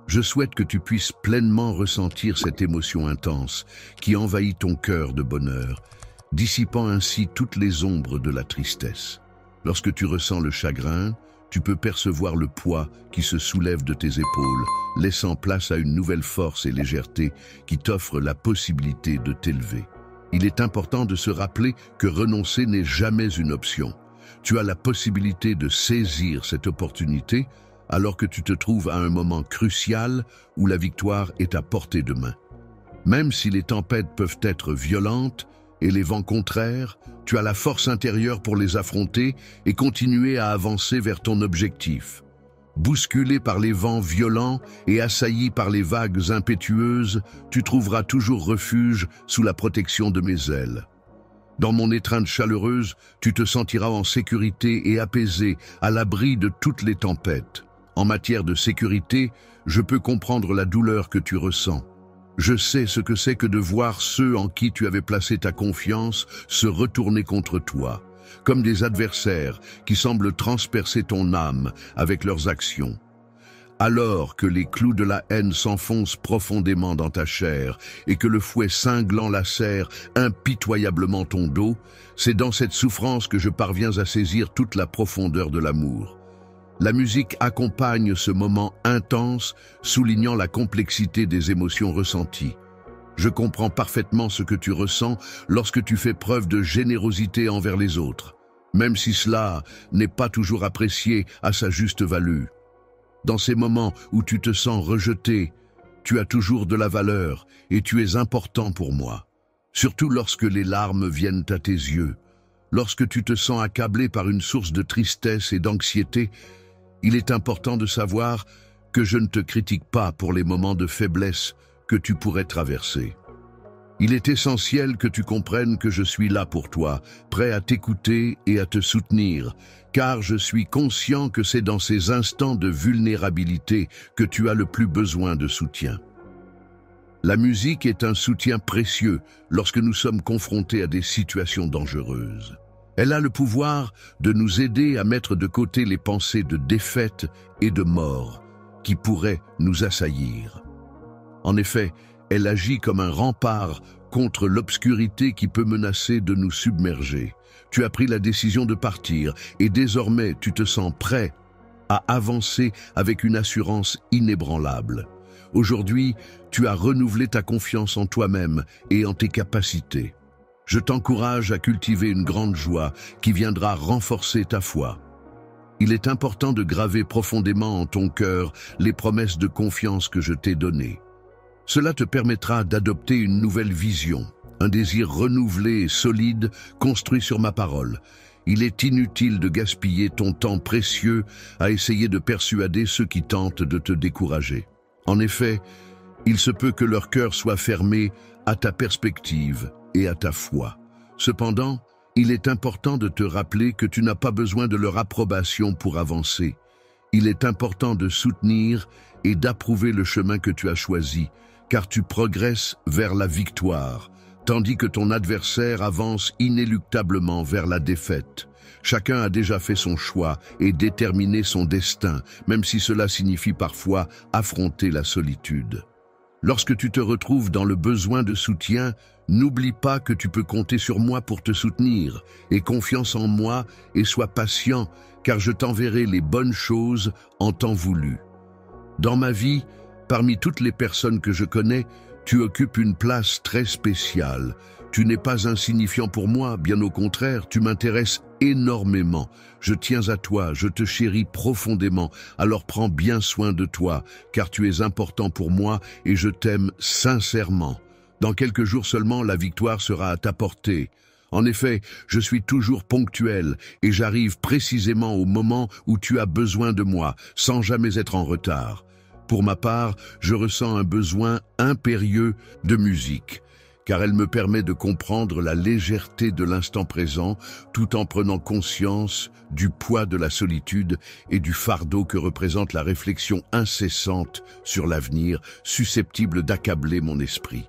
Je souhaite que tu puisses pleinement ressentir cette émotion intense qui envahit ton cœur de bonheur, dissipant ainsi toutes les ombres de la tristesse. Lorsque tu ressens le chagrin, tu peux percevoir le poids qui se soulève de tes épaules, laissant place à une nouvelle force et légèreté qui t'offre la possibilité de t'élever. Il est important de se rappeler que renoncer n'est jamais une option. Tu as la possibilité de saisir cette opportunité alors que tu te trouves à un moment crucial où la victoire est à portée de main. Même si les tempêtes peuvent être violentes et les vents contraires, tu as la force intérieure pour les affronter et continuer à avancer vers ton objectif. Bousculé par les vents violents et assailli par les vagues impétueuses, tu trouveras toujours refuge sous la protection de mes ailes. Dans mon étreinte chaleureuse, tu te sentiras en sécurité et apaisé, à l'abri de toutes les tempêtes. En matière de sécurité, je peux comprendre la douleur que tu ressens. Je sais ce que c'est que de voir ceux en qui tu avais placé ta confiance se retourner contre toi, comme des adversaires qui semblent transpercer ton âme avec leurs actions. Alors que les clous de la haine s'enfoncent profondément dans ta chair et que le fouet cinglant lacère impitoyablement ton dos, c'est dans cette souffrance que je parviens à saisir toute la profondeur de l'amour. La musique accompagne ce moment intense, soulignant la complexité des émotions ressenties. Je comprends parfaitement ce que tu ressens lorsque tu fais preuve de générosité envers les autres, même si cela n'est pas toujours apprécié à sa juste valeur. Dans ces moments où tu te sens rejeté, tu as toujours de la valeur et tu es important pour moi. Surtout lorsque les larmes viennent à tes yeux, lorsque tu te sens accablé par une source de tristesse et d'anxiété, il est important de savoir que je ne te critique pas pour les moments de faiblesse que tu pourrais traverser. Il est essentiel que tu comprennes que je suis là pour toi, prêt à t'écouter et à te soutenir, car je suis conscient que c'est dans ces instants de vulnérabilité que tu as le plus besoin de soutien. La musique est un soutien précieux lorsque nous sommes confrontés à des situations dangereuses. Elle a le pouvoir de nous aider à mettre de côté les pensées de défaite et de mort qui pourraient nous assaillir. En effet, elle agit comme un rempart contre l'obscurité qui peut menacer de nous submerger. Tu as pris la décision de partir et désormais tu te sens prêt à avancer avec une assurance inébranlable. Aujourd'hui, tu as renouvelé ta confiance en toi-même et en tes capacités. Je t'encourage à cultiver une grande joie qui viendra renforcer ta foi. Il est important de graver profondément en ton cœur les promesses de confiance que je t'ai données. Cela te permettra d'adopter une nouvelle vision, un désir renouvelé et solide construit sur ma parole. Il est inutile de gaspiller ton temps précieux à essayer de persuader ceux qui tentent de te décourager. En effet, il se peut que leur cœur soit fermé à ta perspective et à ta foi. Cependant, il est important de te rappeler que tu n'as pas besoin de leur approbation pour avancer. Il est important de soutenir et d'approuver le chemin que tu as choisi, car tu progresses vers la victoire, tandis que ton adversaire avance inéluctablement vers la défaite. Chacun a déjà fait son choix et déterminé son destin, même si cela signifie parfois affronter la solitude. Lorsque tu te retrouves dans le besoin de soutien, n'oublie pas que tu peux compter sur moi pour te soutenir. Aie confiance en moi et sois patient, car je t'enverrai les bonnes choses en temps voulu. Dans ma vie, parmi toutes les personnes que je connais, tu occupes une place très spéciale. Tu n'es pas insignifiant pour moi, bien au contraire, tu m'intéresses énormément. Je tiens à toi, je te chéris profondément, alors prends bien soin de toi, car tu es important pour moi et je t'aime sincèrement. Dans quelques jours seulement, la victoire sera à ta portée. En effet, je suis toujours ponctuel et j'arrive précisément au moment où tu as besoin de moi, sans jamais être en retard. Pour ma part, je ressens un besoin impérieux de musique, car elle me permet de comprendre la légèreté de l'instant présent, tout en prenant conscience du poids de la solitude et du fardeau que représente la réflexion incessante sur l'avenir, susceptible d'accabler mon esprit.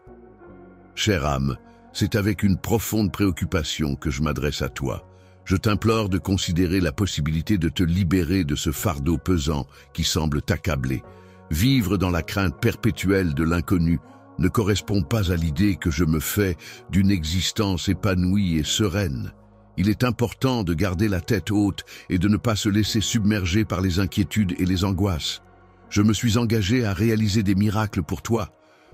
Chère âme, c'est avec une profonde préoccupation que je m'adresse à toi. Je t'implore de considérer la possibilité de te libérer de ce fardeau pesant qui semble t'accabler. Vivre dans la crainte perpétuelle de l'inconnu ne correspond pas à l'idée que je me fais d'une existence épanouie et sereine. Il est important de garder la tête haute et de ne pas se laisser submerger par les inquiétudes et les angoisses. Je me suis engagé à réaliser des miracles pour toi.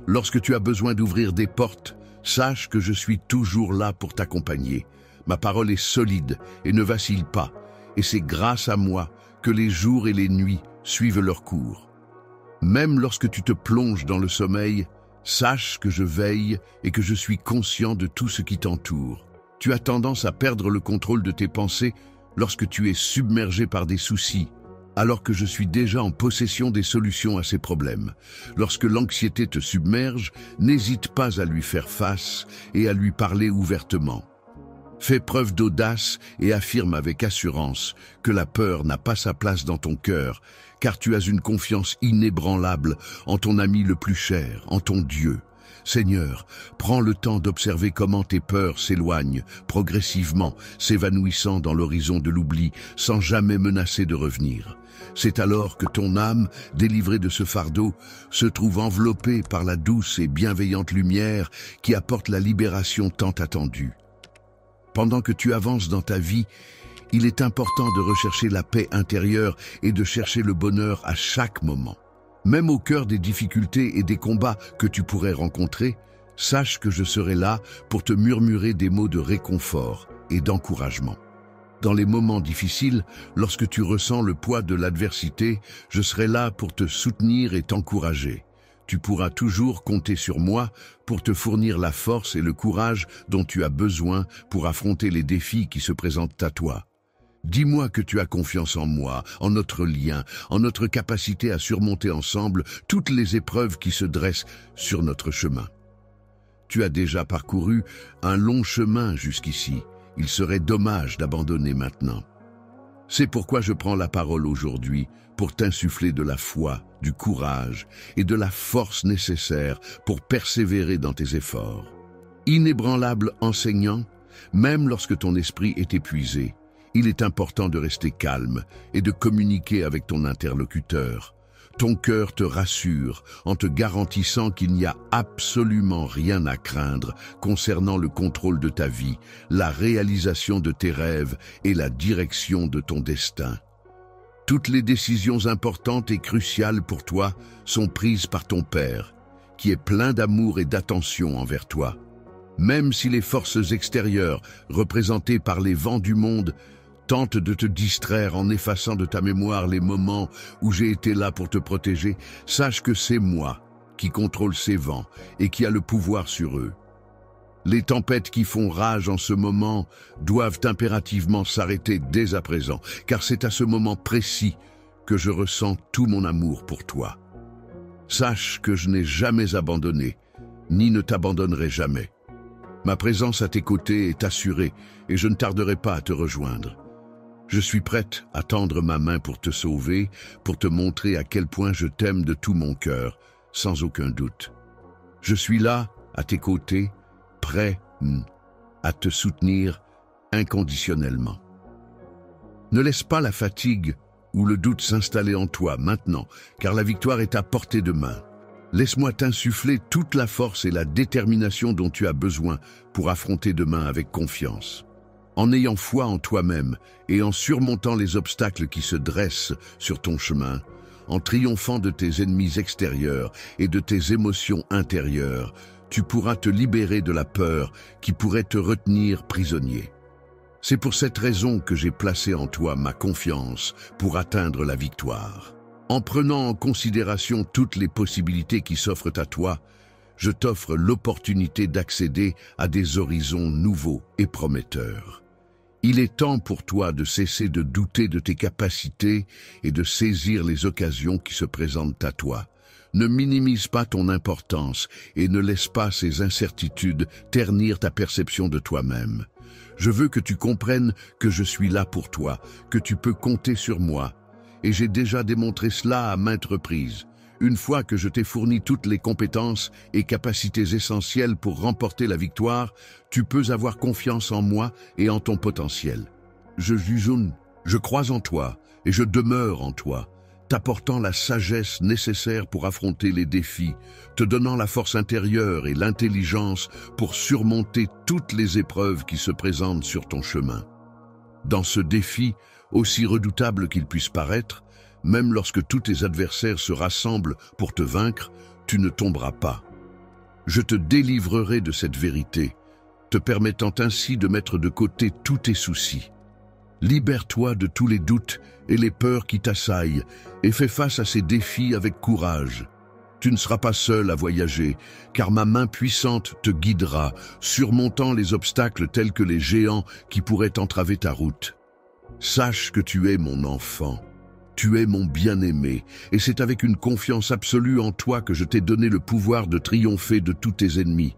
Lorsque tu as besoin d'ouvrir des portes, sache que je suis toujours là pour t'accompagner. Ma parole est solide et ne vacille pas, et c'est grâce à moi que les jours et les nuits suivent leur cours. Même lorsque tu te plonges dans le sommeil, sache que je veille et que je suis conscient de tout ce qui t'entoure. Tu as tendance à perdre le contrôle de tes pensées lorsque tu es submergé par des soucis, alors que je suis déjà en possession des solutions à ces problèmes. Lorsque l'anxiété te submerge, n'hésite pas à lui faire face et à lui parler ouvertement. Fais preuve d'audace et affirme avec assurance que la peur n'a pas sa place dans ton cœur, car tu as une confiance inébranlable en ton ami le plus cher, en ton Dieu. Seigneur, prends le temps d'observer comment tes peurs s'éloignent, progressivement, s'évanouissant dans l'horizon de l'oubli, sans jamais menacer de revenir. C'est alors que ton âme, délivrée de ce fardeau, se trouve enveloppée par la douce et bienveillante lumière qui apporte la libération tant attendue. Pendant que tu avances dans ta vie, il est important de rechercher la paix intérieure et de chercher le bonheur à chaque moment. Même au cœur des difficultés et des combats que tu pourrais rencontrer, sache que je serai là pour te murmurer des mots de réconfort et d'encouragement. Dans les moments difficiles, lorsque tu ressens le poids de l'adversité, je serai là pour te soutenir et t'encourager. Tu pourras toujours compter sur moi pour te fournir la force et le courage dont tu as besoin pour affronter les défis qui se présentent à toi. Dis-moi que tu as confiance en moi, en notre lien, en notre capacité à surmonter ensemble toutes les épreuves qui se dressent sur notre chemin. Tu as déjà parcouru un long chemin jusqu'ici. Il serait dommage d'abandonner maintenant. C'est pourquoi je prends la parole aujourd'hui pour t'insuffler de la foi, du courage et de la force nécessaires pour persévérer dans tes efforts. Inébranlable enseignant, même lorsque ton esprit est épuisé, il est important de rester calme et de communiquer avec ton interlocuteur. Ton cœur te rassure en te garantissant qu'il n'y a absolument rien à craindre concernant le contrôle de ta vie, la réalisation de tes rêves et la direction de ton destin. Toutes les décisions importantes et cruciales pour toi sont prises par ton Père, qui est plein d'amour et d'attention envers toi. Même si les forces extérieures, représentées par les vents du monde, tente de te distraire en effaçant de ta mémoire les moments où j'ai été là pour te protéger, sache que c'est moi qui contrôle ces vents et qui a le pouvoir sur eux. Les tempêtes qui font rage en ce moment doivent impérativement s'arrêter dès à présent, car c'est à ce moment précis que je ressens tout mon amour pour toi. Sache que je n'ai jamais abandonné, ni ne t'abandonnerai jamais. Ma présence à tes côtés est assurée et je ne tarderai pas à te rejoindre. Je suis prête à tendre ma main pour te sauver, pour te montrer à quel point je t'aime de tout mon cœur, sans aucun doute. Je suis là, à tes côtés, prêt à te soutenir inconditionnellement. Ne laisse pas la fatigue ou le doute s'installer en toi maintenant, car la victoire est à portée de main. Laisse-moi t'insuffler toute la force et la détermination dont tu as besoin pour affronter demain avec confiance. En ayant foi en toi-même et en surmontant les obstacles qui se dressent sur ton chemin, en triomphant de tes ennemis extérieurs et de tes émotions intérieures, tu pourras te libérer de la peur qui pourrait te retenir prisonnier. C'est pour cette raison que j'ai placé en toi ma confiance pour atteindre la victoire. En prenant en considération toutes les possibilités qui s'offrent à toi, je t'offre l'opportunité d'accéder à des horizons nouveaux et prometteurs. Il est temps pour toi de cesser de douter de tes capacités et de saisir les occasions qui se présentent à toi. Ne minimise pas ton importance et ne laisse pas ces incertitudes ternir ta perception de toi-même. Je veux que tu comprennes que je suis là pour toi, que tu peux compter sur moi. Et j'ai déjà démontré cela à maintes reprises. Une fois que je t'ai fourni toutes les compétences et capacités essentielles pour remporter la victoire, tu peux avoir confiance en moi et en ton potentiel. Je crois en toi et je demeure en toi, t'apportant la sagesse nécessaire pour affronter les défis, te donnant la force intérieure et l'intelligence pour surmonter toutes les épreuves qui se présentent sur ton chemin. Dans ce défi, aussi redoutable qu'il puisse paraître, même lorsque tous tes adversaires se rassemblent pour te vaincre, tu ne tomberas pas. Je te délivrerai de cette vérité, te permettant ainsi de mettre de côté tous tes soucis. Libère-toi de tous les doutes et les peurs qui t'assaillent et fais face à ces défis avec courage. Tu ne seras pas seul à voyager, car ma main puissante te guidera, surmontant les obstacles tels que les géants qui pourraient entraver ta route. Sache que tu es mon enfant. Tu es mon bien-aimé, et c'est avec une confiance absolue en toi que je t'ai donné le pouvoir de triompher de tous tes ennemis.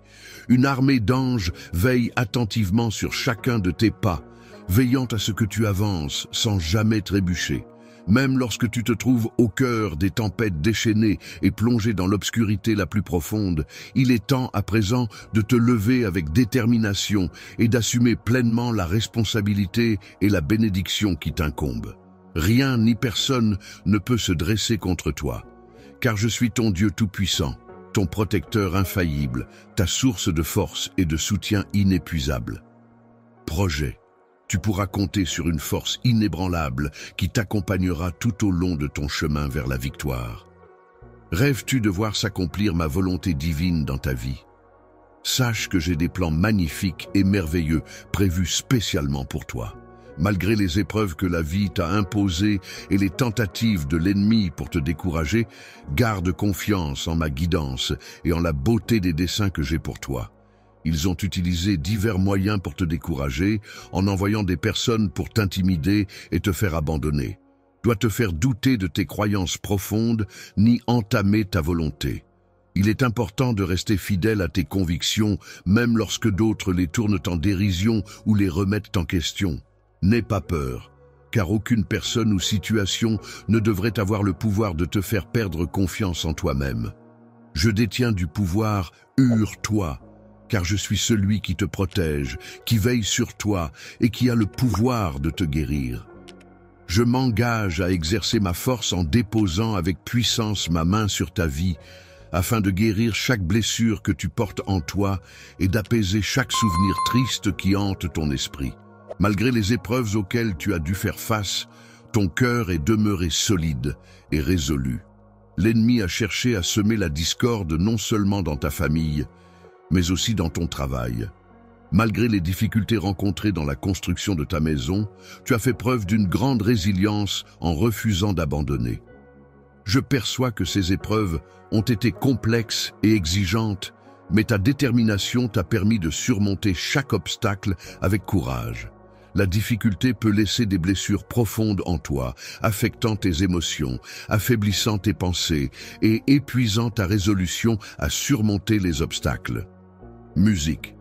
Une armée d'anges veille attentivement sur chacun de tes pas, veillant à ce que tu avances sans jamais trébucher. Même lorsque tu te trouves au cœur des tempêtes déchaînées et plongé dans l'obscurité la plus profonde, il est temps à présent de te lever avec détermination et d'assumer pleinement la responsabilité et la bénédiction qui t'incombent. Rien ni personne ne peut se dresser contre toi, car je suis ton Dieu tout-puissant, ton protecteur infaillible, ta source de force et de soutien inépuisable. Projet. Tu pourras compter sur une force inébranlable qui t'accompagnera tout au long de ton chemin vers la victoire. Rêves-tu de voir s'accomplir ma volonté divine dans ta vie? Sache que j'ai des plans magnifiques et merveilleux prévus spécialement pour toi. Malgré les épreuves que la vie t'a imposées et les tentatives de l'ennemi pour te décourager, garde confiance en ma guidance et en la beauté des desseins que j'ai pour toi. Ils ont utilisé divers moyens pour te décourager, en envoyant des personnes pour t'intimider et te faire abandonner. Doit te faire douter de tes croyances profondes, ni entamer ta volonté. Il est important de rester fidèle à tes convictions, même lorsque d'autres les tournent en dérision ou les remettent en question. N'aie pas peur, car aucune personne ou situation ne devrait avoir le pouvoir de te faire perdre confiance en toi-même. Je détiens du pouvoir, hurle-toi, car je suis celui qui te protège, qui veille sur toi et qui a le pouvoir de te guérir. Je m'engage à exercer ma force en déposant avec puissance ma main sur ta vie, afin de guérir chaque blessure que tu portes en toi et d'apaiser chaque souvenir triste qui hante ton esprit. Malgré les épreuves auxquelles tu as dû faire face, ton cœur est demeuré solide et résolu. L'ennemi a cherché à semer la discorde non seulement dans ta famille, mais aussi dans ton travail. Malgré les difficultés rencontrées dans la construction de ta maison, tu as fait preuve d'une grande résilience en refusant d'abandonner. Je perçois que ces épreuves ont été complexes et exigeantes, mais ta détermination t'a permis de surmonter chaque obstacle avec courage. La difficulté peut laisser des blessures profondes en toi, affectant tes émotions, affaiblissant tes pensées et épuisant ta résolution à surmonter les obstacles. Musique.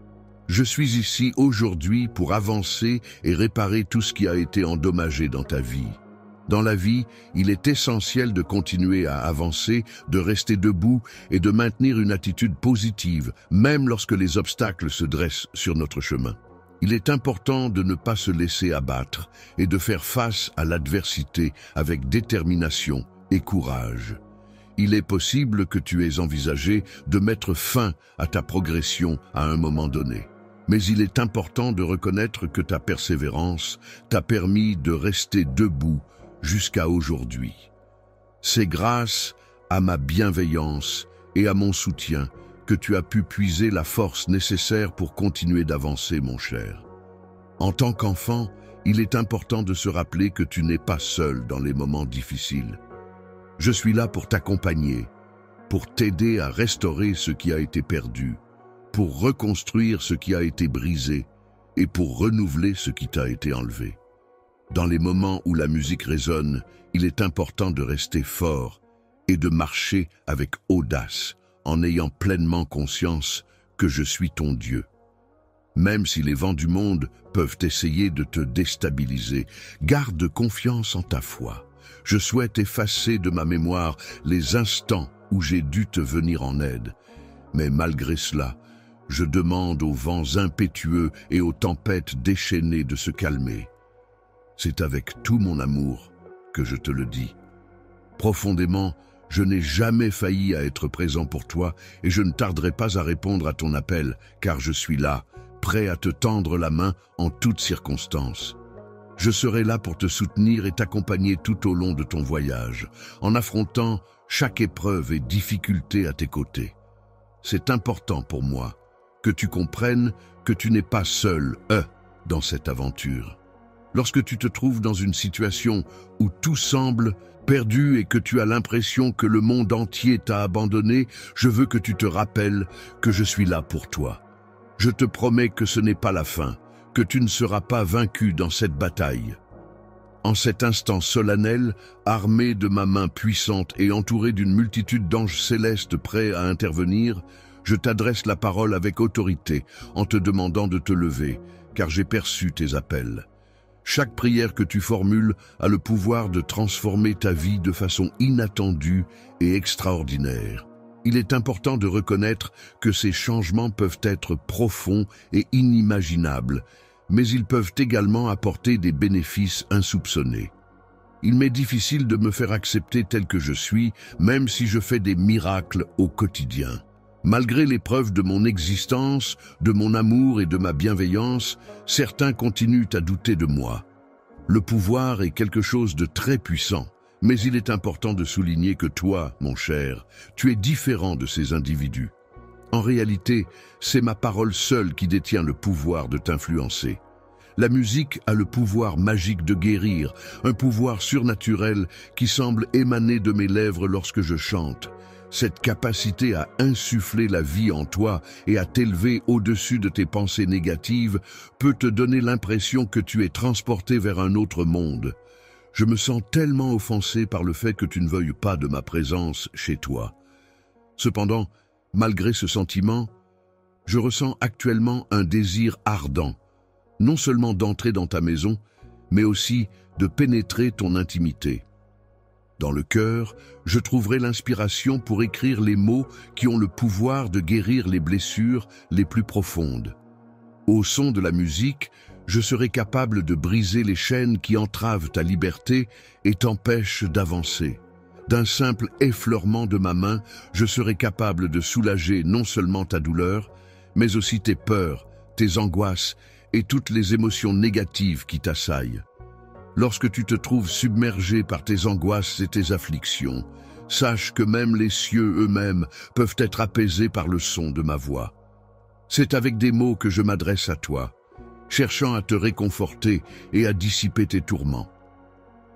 Je suis ici aujourd'hui pour avancer et réparer tout ce qui a été endommagé dans ta vie. Dans la vie, il est essentiel de continuer à avancer, de rester debout et de maintenir une attitude positive, même lorsque les obstacles se dressent sur notre chemin. Il est important de ne pas se laisser abattre et de faire face à l'adversité avec détermination et courage. Il est possible que tu aies envisagé de mettre fin à ta progression à un moment donné. Mais il est important de reconnaître que ta persévérance t'a permis de rester debout jusqu'à aujourd'hui. C'est grâce à ma bienveillance et à mon soutien que tu as pu puiser la force nécessaire pour continuer d'avancer, mon cher. En tant qu'enfant, il est important de se rappeler que tu n'es pas seul dans les moments difficiles. Je suis là pour t'accompagner, pour t'aider à restaurer ce qui a été perdu, pour reconstruire ce qui a été brisé et pour renouveler ce qui t'a été enlevé. Dans les moments où la musique résonne, il est important de rester fort et de marcher avec audace, en ayant pleinement conscience que je suis ton Dieu. Même si les vents du monde peuvent essayer de te déstabiliser, garde confiance en ta foi. Je souhaite effacer de ma mémoire les instants où j'ai dû te venir en aide. Mais malgré cela, je demande aux vents impétueux et aux tempêtes déchaînées de se calmer. C'est avec tout mon amour que je te le dis. Profondément, je n'ai jamais failli à être présent pour toi et je ne tarderai pas à répondre à ton appel, car je suis là, prêt à te tendre la main en toutes circonstances. Je serai là pour te soutenir et t'accompagner tout au long de ton voyage, en affrontant chaque épreuve et difficulté à tes côtés. C'est important pour moi que tu comprennes que tu n'es pas seul, dans cette aventure. Lorsque tu te trouves dans une situation où tout semble perdu et que tu as l'impression que le monde entier t'a abandonné, je veux que tu te rappelles que je suis là pour toi. Je te promets que ce n'est pas la fin, que tu ne seras pas vaincu dans cette bataille. En cet instant solennel, armé de ma main puissante et entouré d'une multitude d'anges célestes prêts à intervenir, je t'adresse la parole avec autorité en te demandant de te lever, car j'ai perçu tes appels. Chaque prière que tu formules a le pouvoir de transformer ta vie de façon inattendue et extraordinaire. Il est important de reconnaître que ces changements peuvent être profonds et inimaginables, mais ils peuvent également apporter des bénéfices insoupçonnés. Il m'est difficile de me faire accepter tel que je suis, même si je fais des miracles au quotidien. Malgré les preuves de mon existence, de mon amour et de ma bienveillance, certains continuent à douter de moi. Le pouvoir est quelque chose de très puissant, mais il est important de souligner que toi, mon cher, tu es différent de ces individus. En réalité, c'est ma parole seule qui détient le pouvoir de t'influencer. La musique a le pouvoir magique de guérir, un pouvoir surnaturel qui semble émaner de mes lèvres lorsque je chante. Cette capacité à insuffler la vie en toi et à t'élever au-dessus de tes pensées négatives peut te donner l'impression que tu es transporté vers un autre monde. Je me sens tellement offensé par le fait que tu ne veuilles pas de ma présence chez toi. Cependant, malgré ce sentiment, je ressens actuellement un désir ardent, non seulement d'entrer dans ta maison, mais aussi de pénétrer ton intimité. Dans le cœur, je trouverai l'inspiration pour écrire les mots qui ont le pouvoir de guérir les blessures les plus profondes. Au son de la musique, je serai capable de briser les chaînes qui entravent ta liberté et t'empêchent d'avancer. D'un simple effleurement de ma main, je serai capable de soulager non seulement ta douleur, mais aussi tes peurs, tes angoisses et toutes les émotions négatives qui t'assaillent. Lorsque tu te trouves submergé par tes angoisses et tes afflictions, sache que même les cieux eux-mêmes peuvent être apaisés par le son de ma voix. C'est avec des mots que je m'adresse à toi, cherchant à te réconforter et à dissiper tes tourments.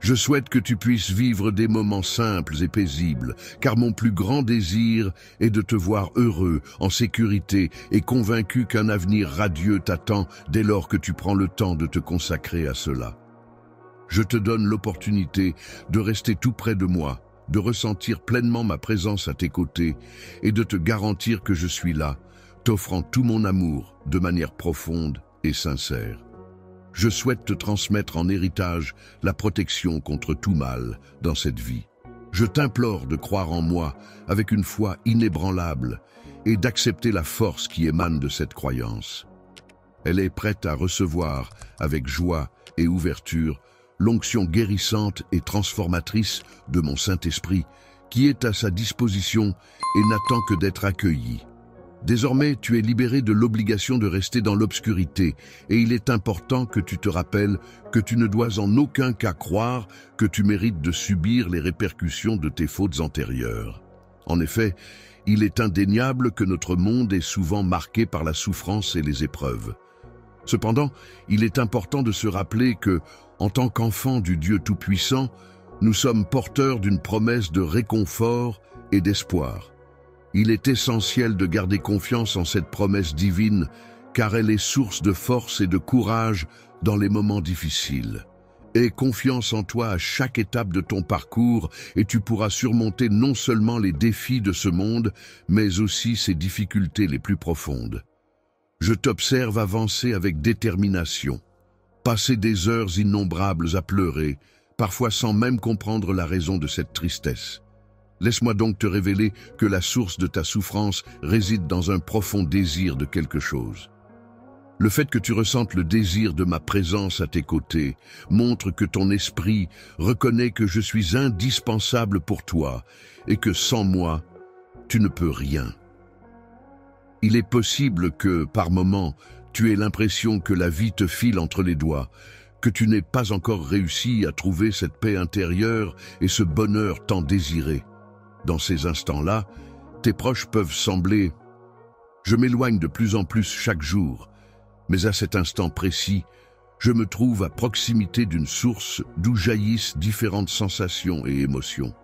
Je souhaite que tu puisses vivre des moments simples et paisibles, car mon plus grand désir est de te voir heureux, en sécurité et convaincu qu'un avenir radieux t'attend dès lors que tu prends le temps de te consacrer à cela. Je te donne l'opportunité de rester tout près de moi, de ressentir pleinement ma présence à tes côtés et de te garantir que je suis là, t'offrant tout mon amour de manière profonde et sincère. Je souhaite te transmettre en héritage la protection contre tout mal dans cette vie. Je t'implore de croire en moi avec une foi inébranlable et d'accepter la force qui émane de cette croyance. Elle est prête à recevoir avec joie et ouverture l'onction guérissante et transformatrice de mon Saint-Esprit qui est à sa disposition et n'attend que d'être accueilli. Désormais, tu es libéré de l'obligation de rester dans l'obscurité et il est important que tu te rappelles que tu ne dois en aucun cas croire que tu mérites de subir les répercussions de tes fautes antérieures. En effet, il est indéniable que notre monde est souvent marqué par la souffrance et les épreuves. Cependant, il est important de se rappeler que, en tant qu'enfants du Dieu Tout-Puissant, nous sommes porteurs d'une promesse de réconfort et d'espoir. Il est essentiel de garder confiance en cette promesse divine, car elle est source de force et de courage dans les moments difficiles. Aie confiance en toi à chaque étape de ton parcours et tu pourras surmonter non seulement les défis de ce monde, mais aussi ses difficultés les plus profondes. Je t'observe avancer avec détermination, passer des heures innombrables à pleurer, parfois sans même comprendre la raison de cette tristesse. Laisse-moi donc te révéler que la source de ta souffrance réside dans un profond désir de quelque chose. Le fait que tu ressentes le désir de ma présence à tes côtés montre que ton esprit reconnaît que je suis indispensable pour toi et que sans moi, tu ne peux rien. Il est possible que, par moments, tu aies l'impression que la vie te file entre les doigts, que tu n'aies pas encore réussi à trouver cette paix intérieure et ce bonheur tant désiré. Dans ces instants-là, tes proches peuvent sembler « Je m'éloigne de plus en plus chaque jour », mais à cet instant précis, je me trouve à proximité d'une source d'où jaillissent différentes sensations et émotions.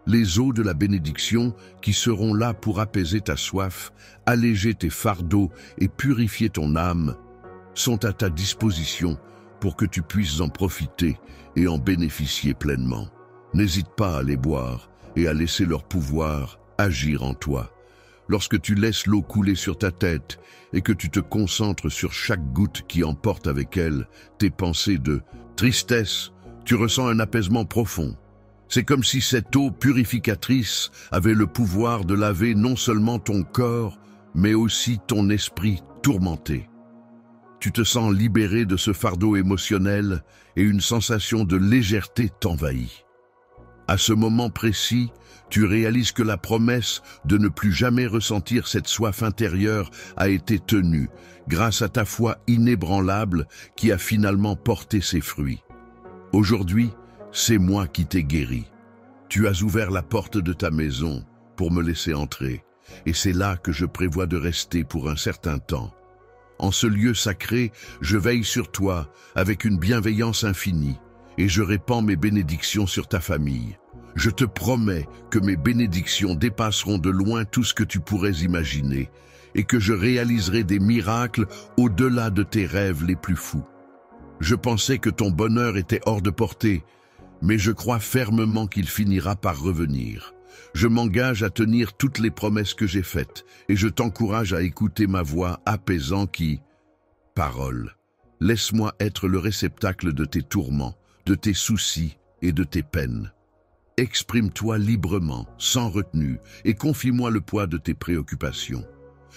Les eaux de la bénédiction qui seront là pour apaiser ta soif, alléger tes fardeaux et purifier ton âme sont à ta disposition pour que tu puisses en profiter et en bénéficier pleinement. N'hésite pas à les boire et à laisser leur pouvoir agir en toi. lorsque tu laisses l'eau couler sur ta tête et que tu te concentres sur chaque goutte qui emporte avec elle tes pensées de tristesse, tu ressens un apaisement profond. C'est comme si cette eau purificatrice avait le pouvoir de laver non seulement ton corps, mais aussi ton esprit tourmenté. Tu te sens libéré de ce fardeau émotionnel et une sensation de légèreté t'envahit. À ce moment précis, tu réalises que la promesse de ne plus jamais ressentir cette soif intérieure a été tenue grâce à ta foi inébranlable qui a finalement porté ses fruits. Aujourd'hui, c'est moi qui t'ai guéri. Tu as ouvert la porte de ta maison pour me laisser entrer, et c'est là que je prévois de rester pour un certain temps. En ce lieu sacré, je veille sur toi avec une bienveillance infinie, et je répands mes bénédictions sur ta famille. Je te promets que mes bénédictions dépasseront de loin tout ce que tu pourrais imaginer, et que je réaliserai des miracles au-delà de tes rêves les plus fous. Je pensais que ton bonheur était hors de portée, mais je crois fermement qu'il finira par revenir. Je m'engage à tenir toutes les promesses que j'ai faites, et je t'encourage à écouter ma voix apaisante qui... Parole, laisse-moi être le réceptacle de tes tourments, de tes soucis et de tes peines. Exprime-toi librement, sans retenue, et confie-moi le poids de tes préoccupations.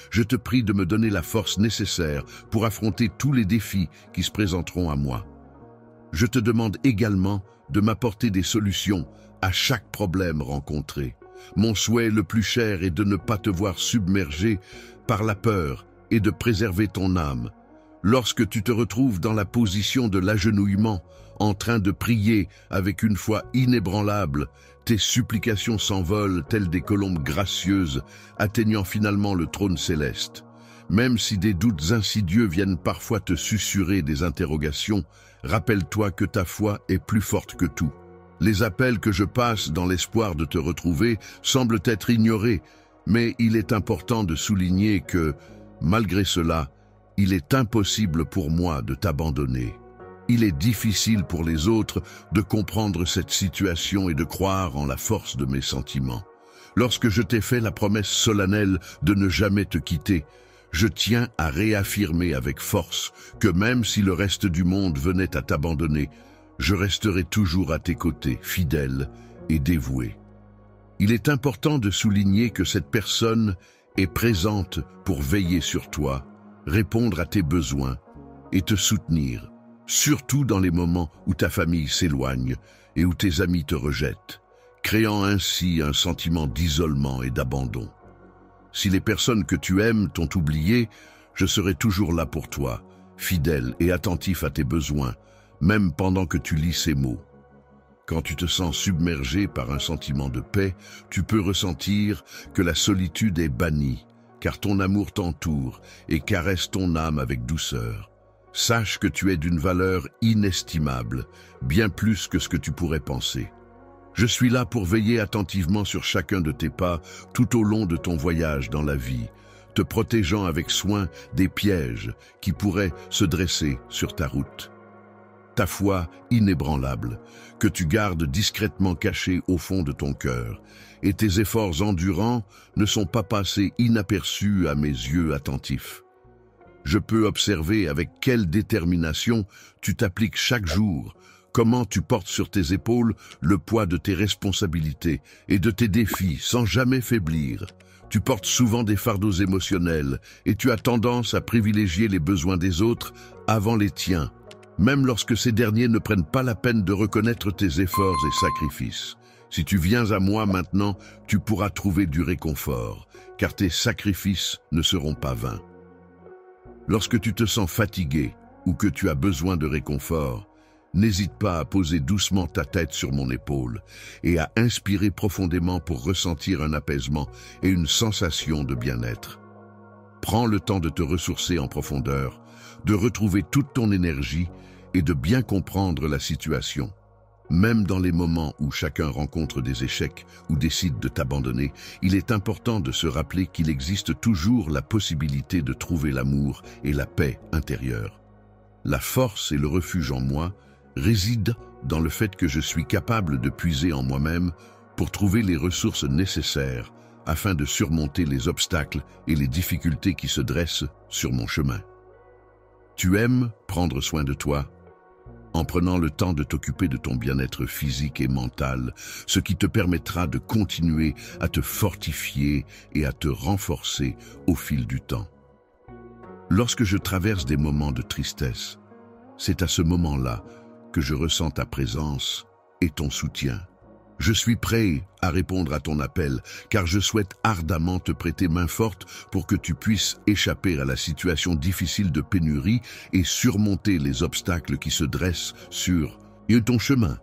Je te prie de me donner la force nécessaire pour affronter tous les défis qui se présenteront à moi. Je te demande également de m'apporter des solutions à chaque problème rencontré. Mon souhait le plus cher est de ne pas te voir submergé par la peur et de préserver ton âme. Lorsque tu te retrouves dans la position de l'agenouillement, en train de prier avec une foi inébranlable, tes supplications s'envolent telles des colombes gracieuses, atteignant finalement le trône céleste. Même si des doutes insidieux viennent parfois te susurrer des interrogations, rappelle-toi que ta foi est plus forte que tout. Les appels que je passe dans l'espoir de te retrouver semblent être ignorés, mais il est important de souligner que, malgré cela, il est impossible pour moi de t'abandonner. Il est difficile pour les autres de comprendre cette situation et de croire en la force de mes sentiments. Lorsque je t'ai fait la promesse solennelle de ne jamais te quitter, je tiens à réaffirmer avec force que même si le reste du monde venait à t'abandonner, je resterai toujours à tes côtés, fidèle et dévoué. Il est important de souligner que cette personne est présente pour veiller sur toi, répondre à tes besoins et te soutenir, surtout dans les moments où ta famille s'éloigne et où tes amis te rejettent, créant ainsi un sentiment d'isolement et d'abandon. Si les personnes que tu aimes t'ont oublié, je serai toujours là pour toi, fidèle et attentif à tes besoins, même pendant que tu lis ces mots. Quand tu te sens submergé par un sentiment de paix, tu peux ressentir que la solitude est bannie, car ton amour t'entoure et caresse ton âme avec douceur. Sache que tu es d'une valeur inestimable, bien plus que ce que tu pourrais penser. Je suis là pour veiller attentivement sur chacun de tes pas tout au long de ton voyage dans la vie, te protégeant avec soin des pièges qui pourraient se dresser sur ta route. Ta foi inébranlable, que tu gardes discrètement cachée au fond de ton cœur, et tes efforts endurants ne sont pas passés inaperçus à mes yeux attentifs. Je peux observer avec quelle détermination tu t'appliques chaque jour, comment tu portes sur tes épaules le poids de tes responsabilités et de tes défis sans jamais faiblir. Tu portes souvent des fardeaux émotionnels et tu as tendance à privilégier les besoins des autres avant les tiens, même lorsque ces derniers ne prennent pas la peine de reconnaître tes efforts et sacrifices. Si tu viens à moi maintenant, tu pourras trouver du réconfort, car tes sacrifices ne seront pas vains. Lorsque tu te sens fatigué ou que tu as besoin de réconfort, n'hésite pas à poser doucement ta tête sur mon épaule et à inspirer profondément pour ressentir un apaisement et une sensation de bien-être. Prends le temps de te ressourcer en profondeur, de retrouver toute ton énergie et de bien comprendre la situation. Même dans les moments où chacun rencontre des échecs ou décide de t'abandonner, il est important de se rappeler qu'il existe toujours la possibilité de trouver l'amour et la paix intérieure. La force et le refuge en moi résident dans le fait que je suis capable de puiser en moi-même pour trouver les ressources nécessaires afin de surmonter les obstacles et les difficultés qui se dressent sur mon chemin. Tu aimes prendre soin de toi, en prenant le temps de t'occuper de ton bien-être physique et mental, ce qui te permettra de continuer à te fortifier et à te renforcer au fil du temps. Lorsque je traverse des moments de tristesse, c'est à ce moment-là que je ressens ta présence et ton soutien. Je suis prêt à répondre à ton appel, car je souhaite ardemment te prêter main forte pour que tu puisses échapper à la situation difficile de pénurie et surmonter les obstacles qui se dressent sur ton chemin.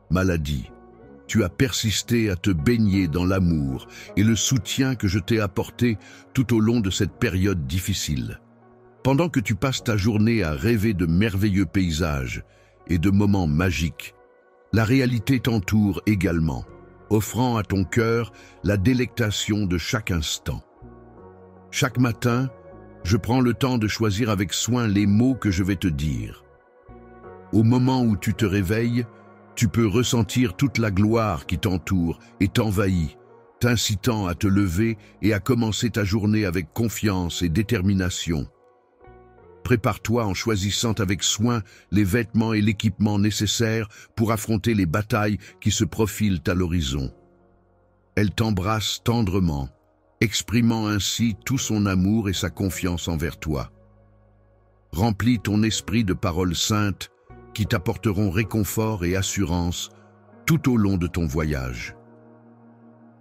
Maladie, tu as persisté à te baigner dans l'amour et le soutien que je t'ai apporté tout au long de cette période difficile. Pendant que tu passes ta journée à rêver de merveilleux paysages et de moments magiques, la réalité t'entoure également, offrant à ton cœur la délectation de chaque instant. Chaque matin, je prends le temps de choisir avec soin les mots que je vais te dire. Au moment où tu te réveilles, tu peux ressentir toute la gloire qui t'entoure et t'envahit, t'incitant à te lever et à commencer ta journée avec confiance et détermination. Prépare-toi en choisissant avec soin les vêtements et l'équipement nécessaires pour affronter les batailles qui se profilent à l'horizon. Elle t'embrasse tendrement, exprimant ainsi tout son amour et sa confiance envers toi. Remplis ton esprit de paroles saintes qui t'apporteront réconfort et assurance tout au long de ton voyage.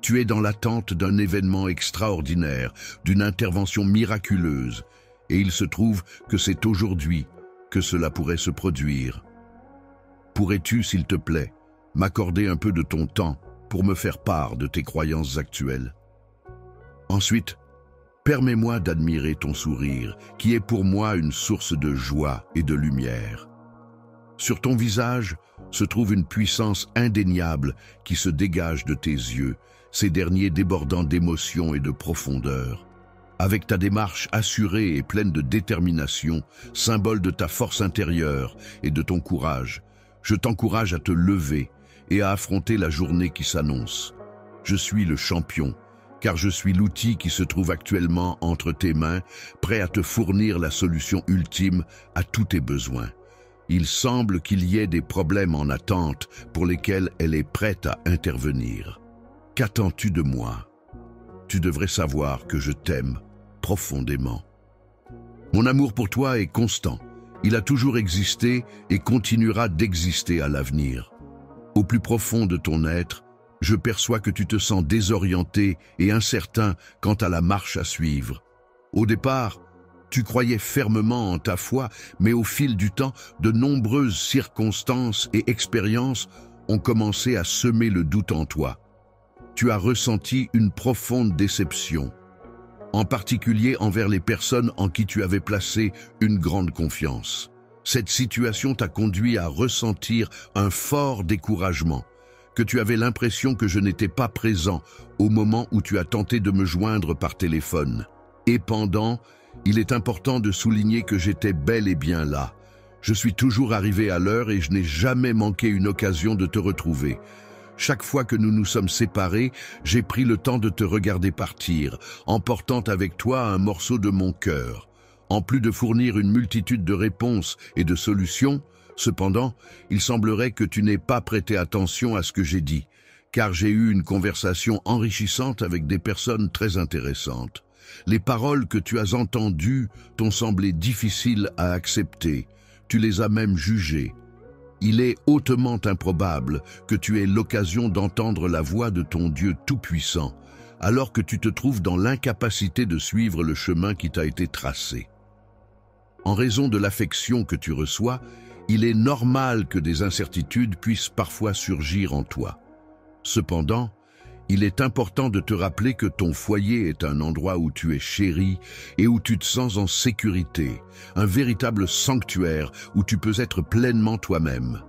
Tu es dans l'attente d'un événement extraordinaire, d'une intervention miraculeuse, et il se trouve que c'est aujourd'hui que cela pourrait se produire. Pourrais-tu, s'il te plaît, m'accorder un peu de ton temps pour me faire part de tes croyances actuelles? Ensuite, permets-moi d'admirer ton sourire, qui est pour moi une source de joie et de lumière. Sur ton visage se trouve une puissance indéniable qui se dégage de tes yeux, ces derniers débordant d'émotion et de profondeur. Avec ta démarche assurée et pleine de détermination, symbole de ta force intérieure et de ton courage, je t'encourage à te lever et à affronter la journée qui s'annonce. Je suis le champion, car je suis l'outil qui se trouve actuellement entre tes mains, prêt à te fournir la solution ultime à tous tes besoins. Il semble qu'il y ait des problèmes en attente pour lesquels elle est prête à intervenir. Qu'attends-tu de moi? Tu devrais savoir que je t'aime profondément. Mon amour pour toi est constant. Il a toujours existé et continuera d'exister à l'avenir. Au plus profond de ton être, je perçois que tu te sens désorienté et incertain quant à la marche à suivre. Au départ, tu croyais fermement en ta foi, mais au fil du temps, de nombreuses circonstances et expériences ont commencé à semer le doute en toi. Tu as ressenti une profonde déception, en particulier envers les personnes en qui tu avais placé une grande confiance. Cette situation t'a conduit à ressentir un fort découragement, que tu avais l'impression que je n'étais pas présent au moment où tu as tenté de me joindre par téléphone. Et pendant, il est important de souligner que j'étais bel et bien là. Je suis toujours arrivé à l'heure et je n'ai jamais manqué une occasion de te retrouver. Chaque fois que nous nous sommes séparés, j'ai pris le temps de te regarder partir, emportant avec toi un morceau de mon cœur. En plus de fournir une multitude de réponses et de solutions, cependant, il semblerait que tu n'aies pas prêté attention à ce que j'ai dit, car j'ai eu une conversation enrichissante avec des personnes très intéressantes. Les paroles que tu as entendues t'ont semblé difficiles à accepter, tu les as même jugées. Il est hautement improbable que tu aies l'occasion d'entendre la voix de ton Dieu Tout-Puissant, alors que tu te trouves dans l'incapacité de suivre le chemin qui t'a été tracé. En raison de l'affection que tu reçois, il est normal que des incertitudes puissent parfois surgir en toi. Cependant, il est important de te rappeler que ton foyer est un endroit où tu es chéri et où tu te sens en sécurité, un véritable sanctuaire où tu peux être pleinement toi-même.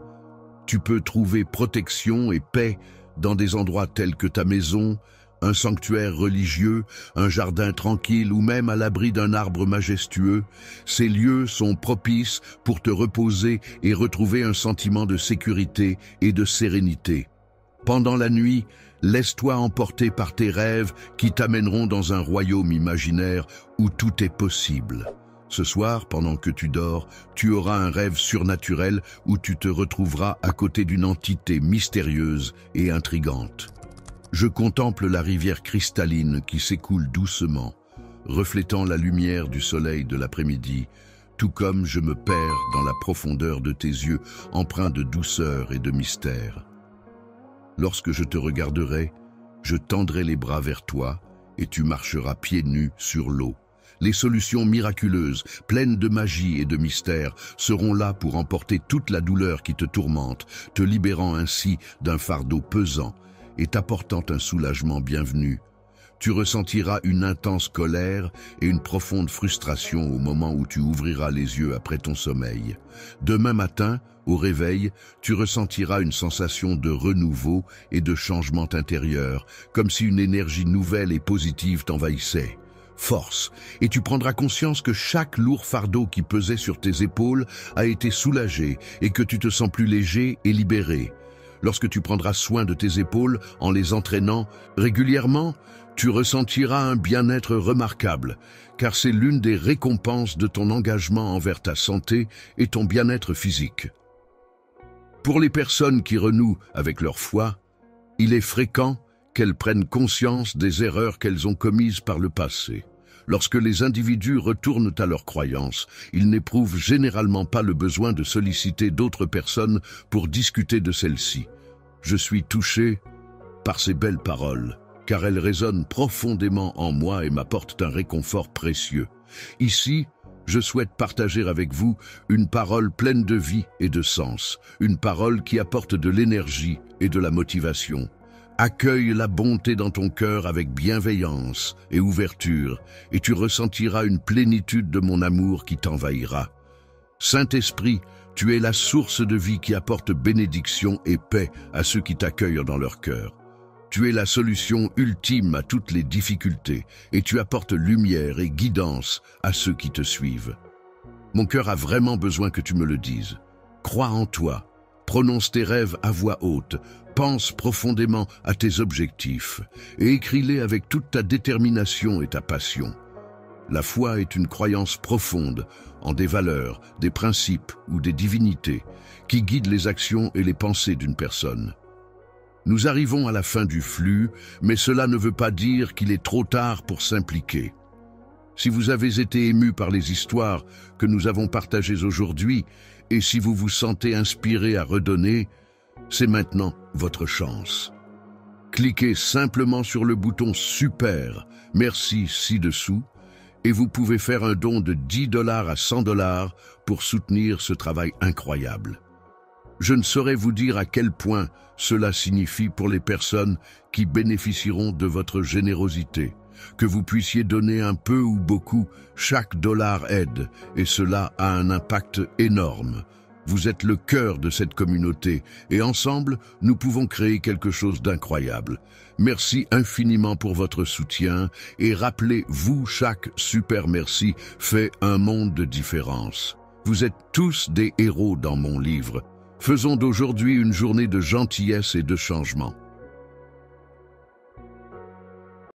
Tu peux trouver protection et paix dans des endroits tels que ta maison, un sanctuaire religieux, un jardin tranquille ou même à l'abri d'un arbre majestueux. Ces lieux sont propices pour te reposer et retrouver un sentiment de sécurité et de sérénité. Pendant la nuit, Laisse-toi emporter par tes rêves qui t'amèneront dans un royaume imaginaire où tout est possible. Ce soir, pendant que tu dors, tu auras un rêve surnaturel où tu te retrouveras à côté d'une entité mystérieuse et intrigante. Je contemple la rivière cristalline qui s'écoule doucement, reflétant la lumière du soleil de l'après-midi, tout comme je me perds dans la profondeur de tes yeux empreints de douceur et de mystère. Lorsque je te regarderai, je tendrai les bras vers toi et tu marcheras pieds nus sur l'eau. Les solutions miraculeuses, pleines de magie et de mystère, seront là pour emporter toute la douleur qui te tourmente, te libérant ainsi d'un fardeau pesant et t'apportant un soulagement bienvenu. Tu ressentiras une intense colère et une profonde frustration au moment où tu ouvriras les yeux après ton sommeil. Demain matin, au réveil, tu ressentiras une sensation de renouveau et de changement intérieur, comme si une énergie nouvelle et positive t'envahissait. Force, et tu prendras conscience que chaque lourd fardeau qui pesait sur tes épaules a été soulagé et que tu te sens plus léger et libéré. Lorsque tu prendras soin de tes épaules en les entraînant régulièrement, tu ressentiras un bien-être remarquable, car c'est l'une des récompenses de ton engagement envers ta santé et ton bien-être physique. Pour les personnes qui renouent avec leur foi, il est fréquent qu'elles prennent conscience des erreurs qu'elles ont commises par le passé. Lorsque les individus retournent à leurs croyances, ils n'éprouvent généralement pas le besoin de solliciter d'autres personnes pour discuter de celles-ci. Je suis touché par ces belles paroles, car elles résonnent profondément en moi et m'apportent un réconfort précieux. Ici, je souhaite partager avec vous une parole pleine de vie et de sens, une parole qui apporte de l'énergie et de la motivation. Accueille la bonté dans ton cœur avec bienveillance et ouverture, et tu ressentiras une plénitude de mon amour qui t'envahira. Saint-Esprit, tu es la source de vie qui apporte bénédiction et paix à ceux qui t'accueillent dans leur cœur. Tu es la solution ultime à toutes les difficultés, et tu apportes lumière et guidance à ceux qui te suivent. Mon cœur a vraiment besoin que tu me le dises. Crois en toi, prononce tes rêves à voix haute, pense profondément à tes objectifs et écris-les avec toute ta détermination et ta passion. La foi est une croyance profonde en des valeurs, des principes ou des divinités qui guident les actions et les pensées d'une personne. Nous arrivons à la fin du flux, mais cela ne veut pas dire qu'il est trop tard pour s'impliquer. Si vous avez été ému par les histoires que nous avons partagées aujourd'hui et si vous vous sentez inspiré à redonner, c'est maintenant votre chance. Cliquez simplement sur le bouton Super, merci ci-dessous, et vous pouvez faire un don de 10 $ à 100 $ pour soutenir ce travail incroyable. Je ne saurais vous dire à quel point cela signifie pour les personnes qui bénéficieront de votre générosité. Que vous puissiez donner un peu ou beaucoup, chaque dollar aide, et cela a un impact énorme. Vous êtes le cœur de cette communauté, et ensemble, nous pouvons créer quelque chose d'incroyable. Merci infiniment pour votre soutien, et rappelez-vous, chaque super merci fait un monde de différence. Vous êtes tous des héros dans mon livre. Faisons d'aujourd'hui une journée de gentillesse et de changement.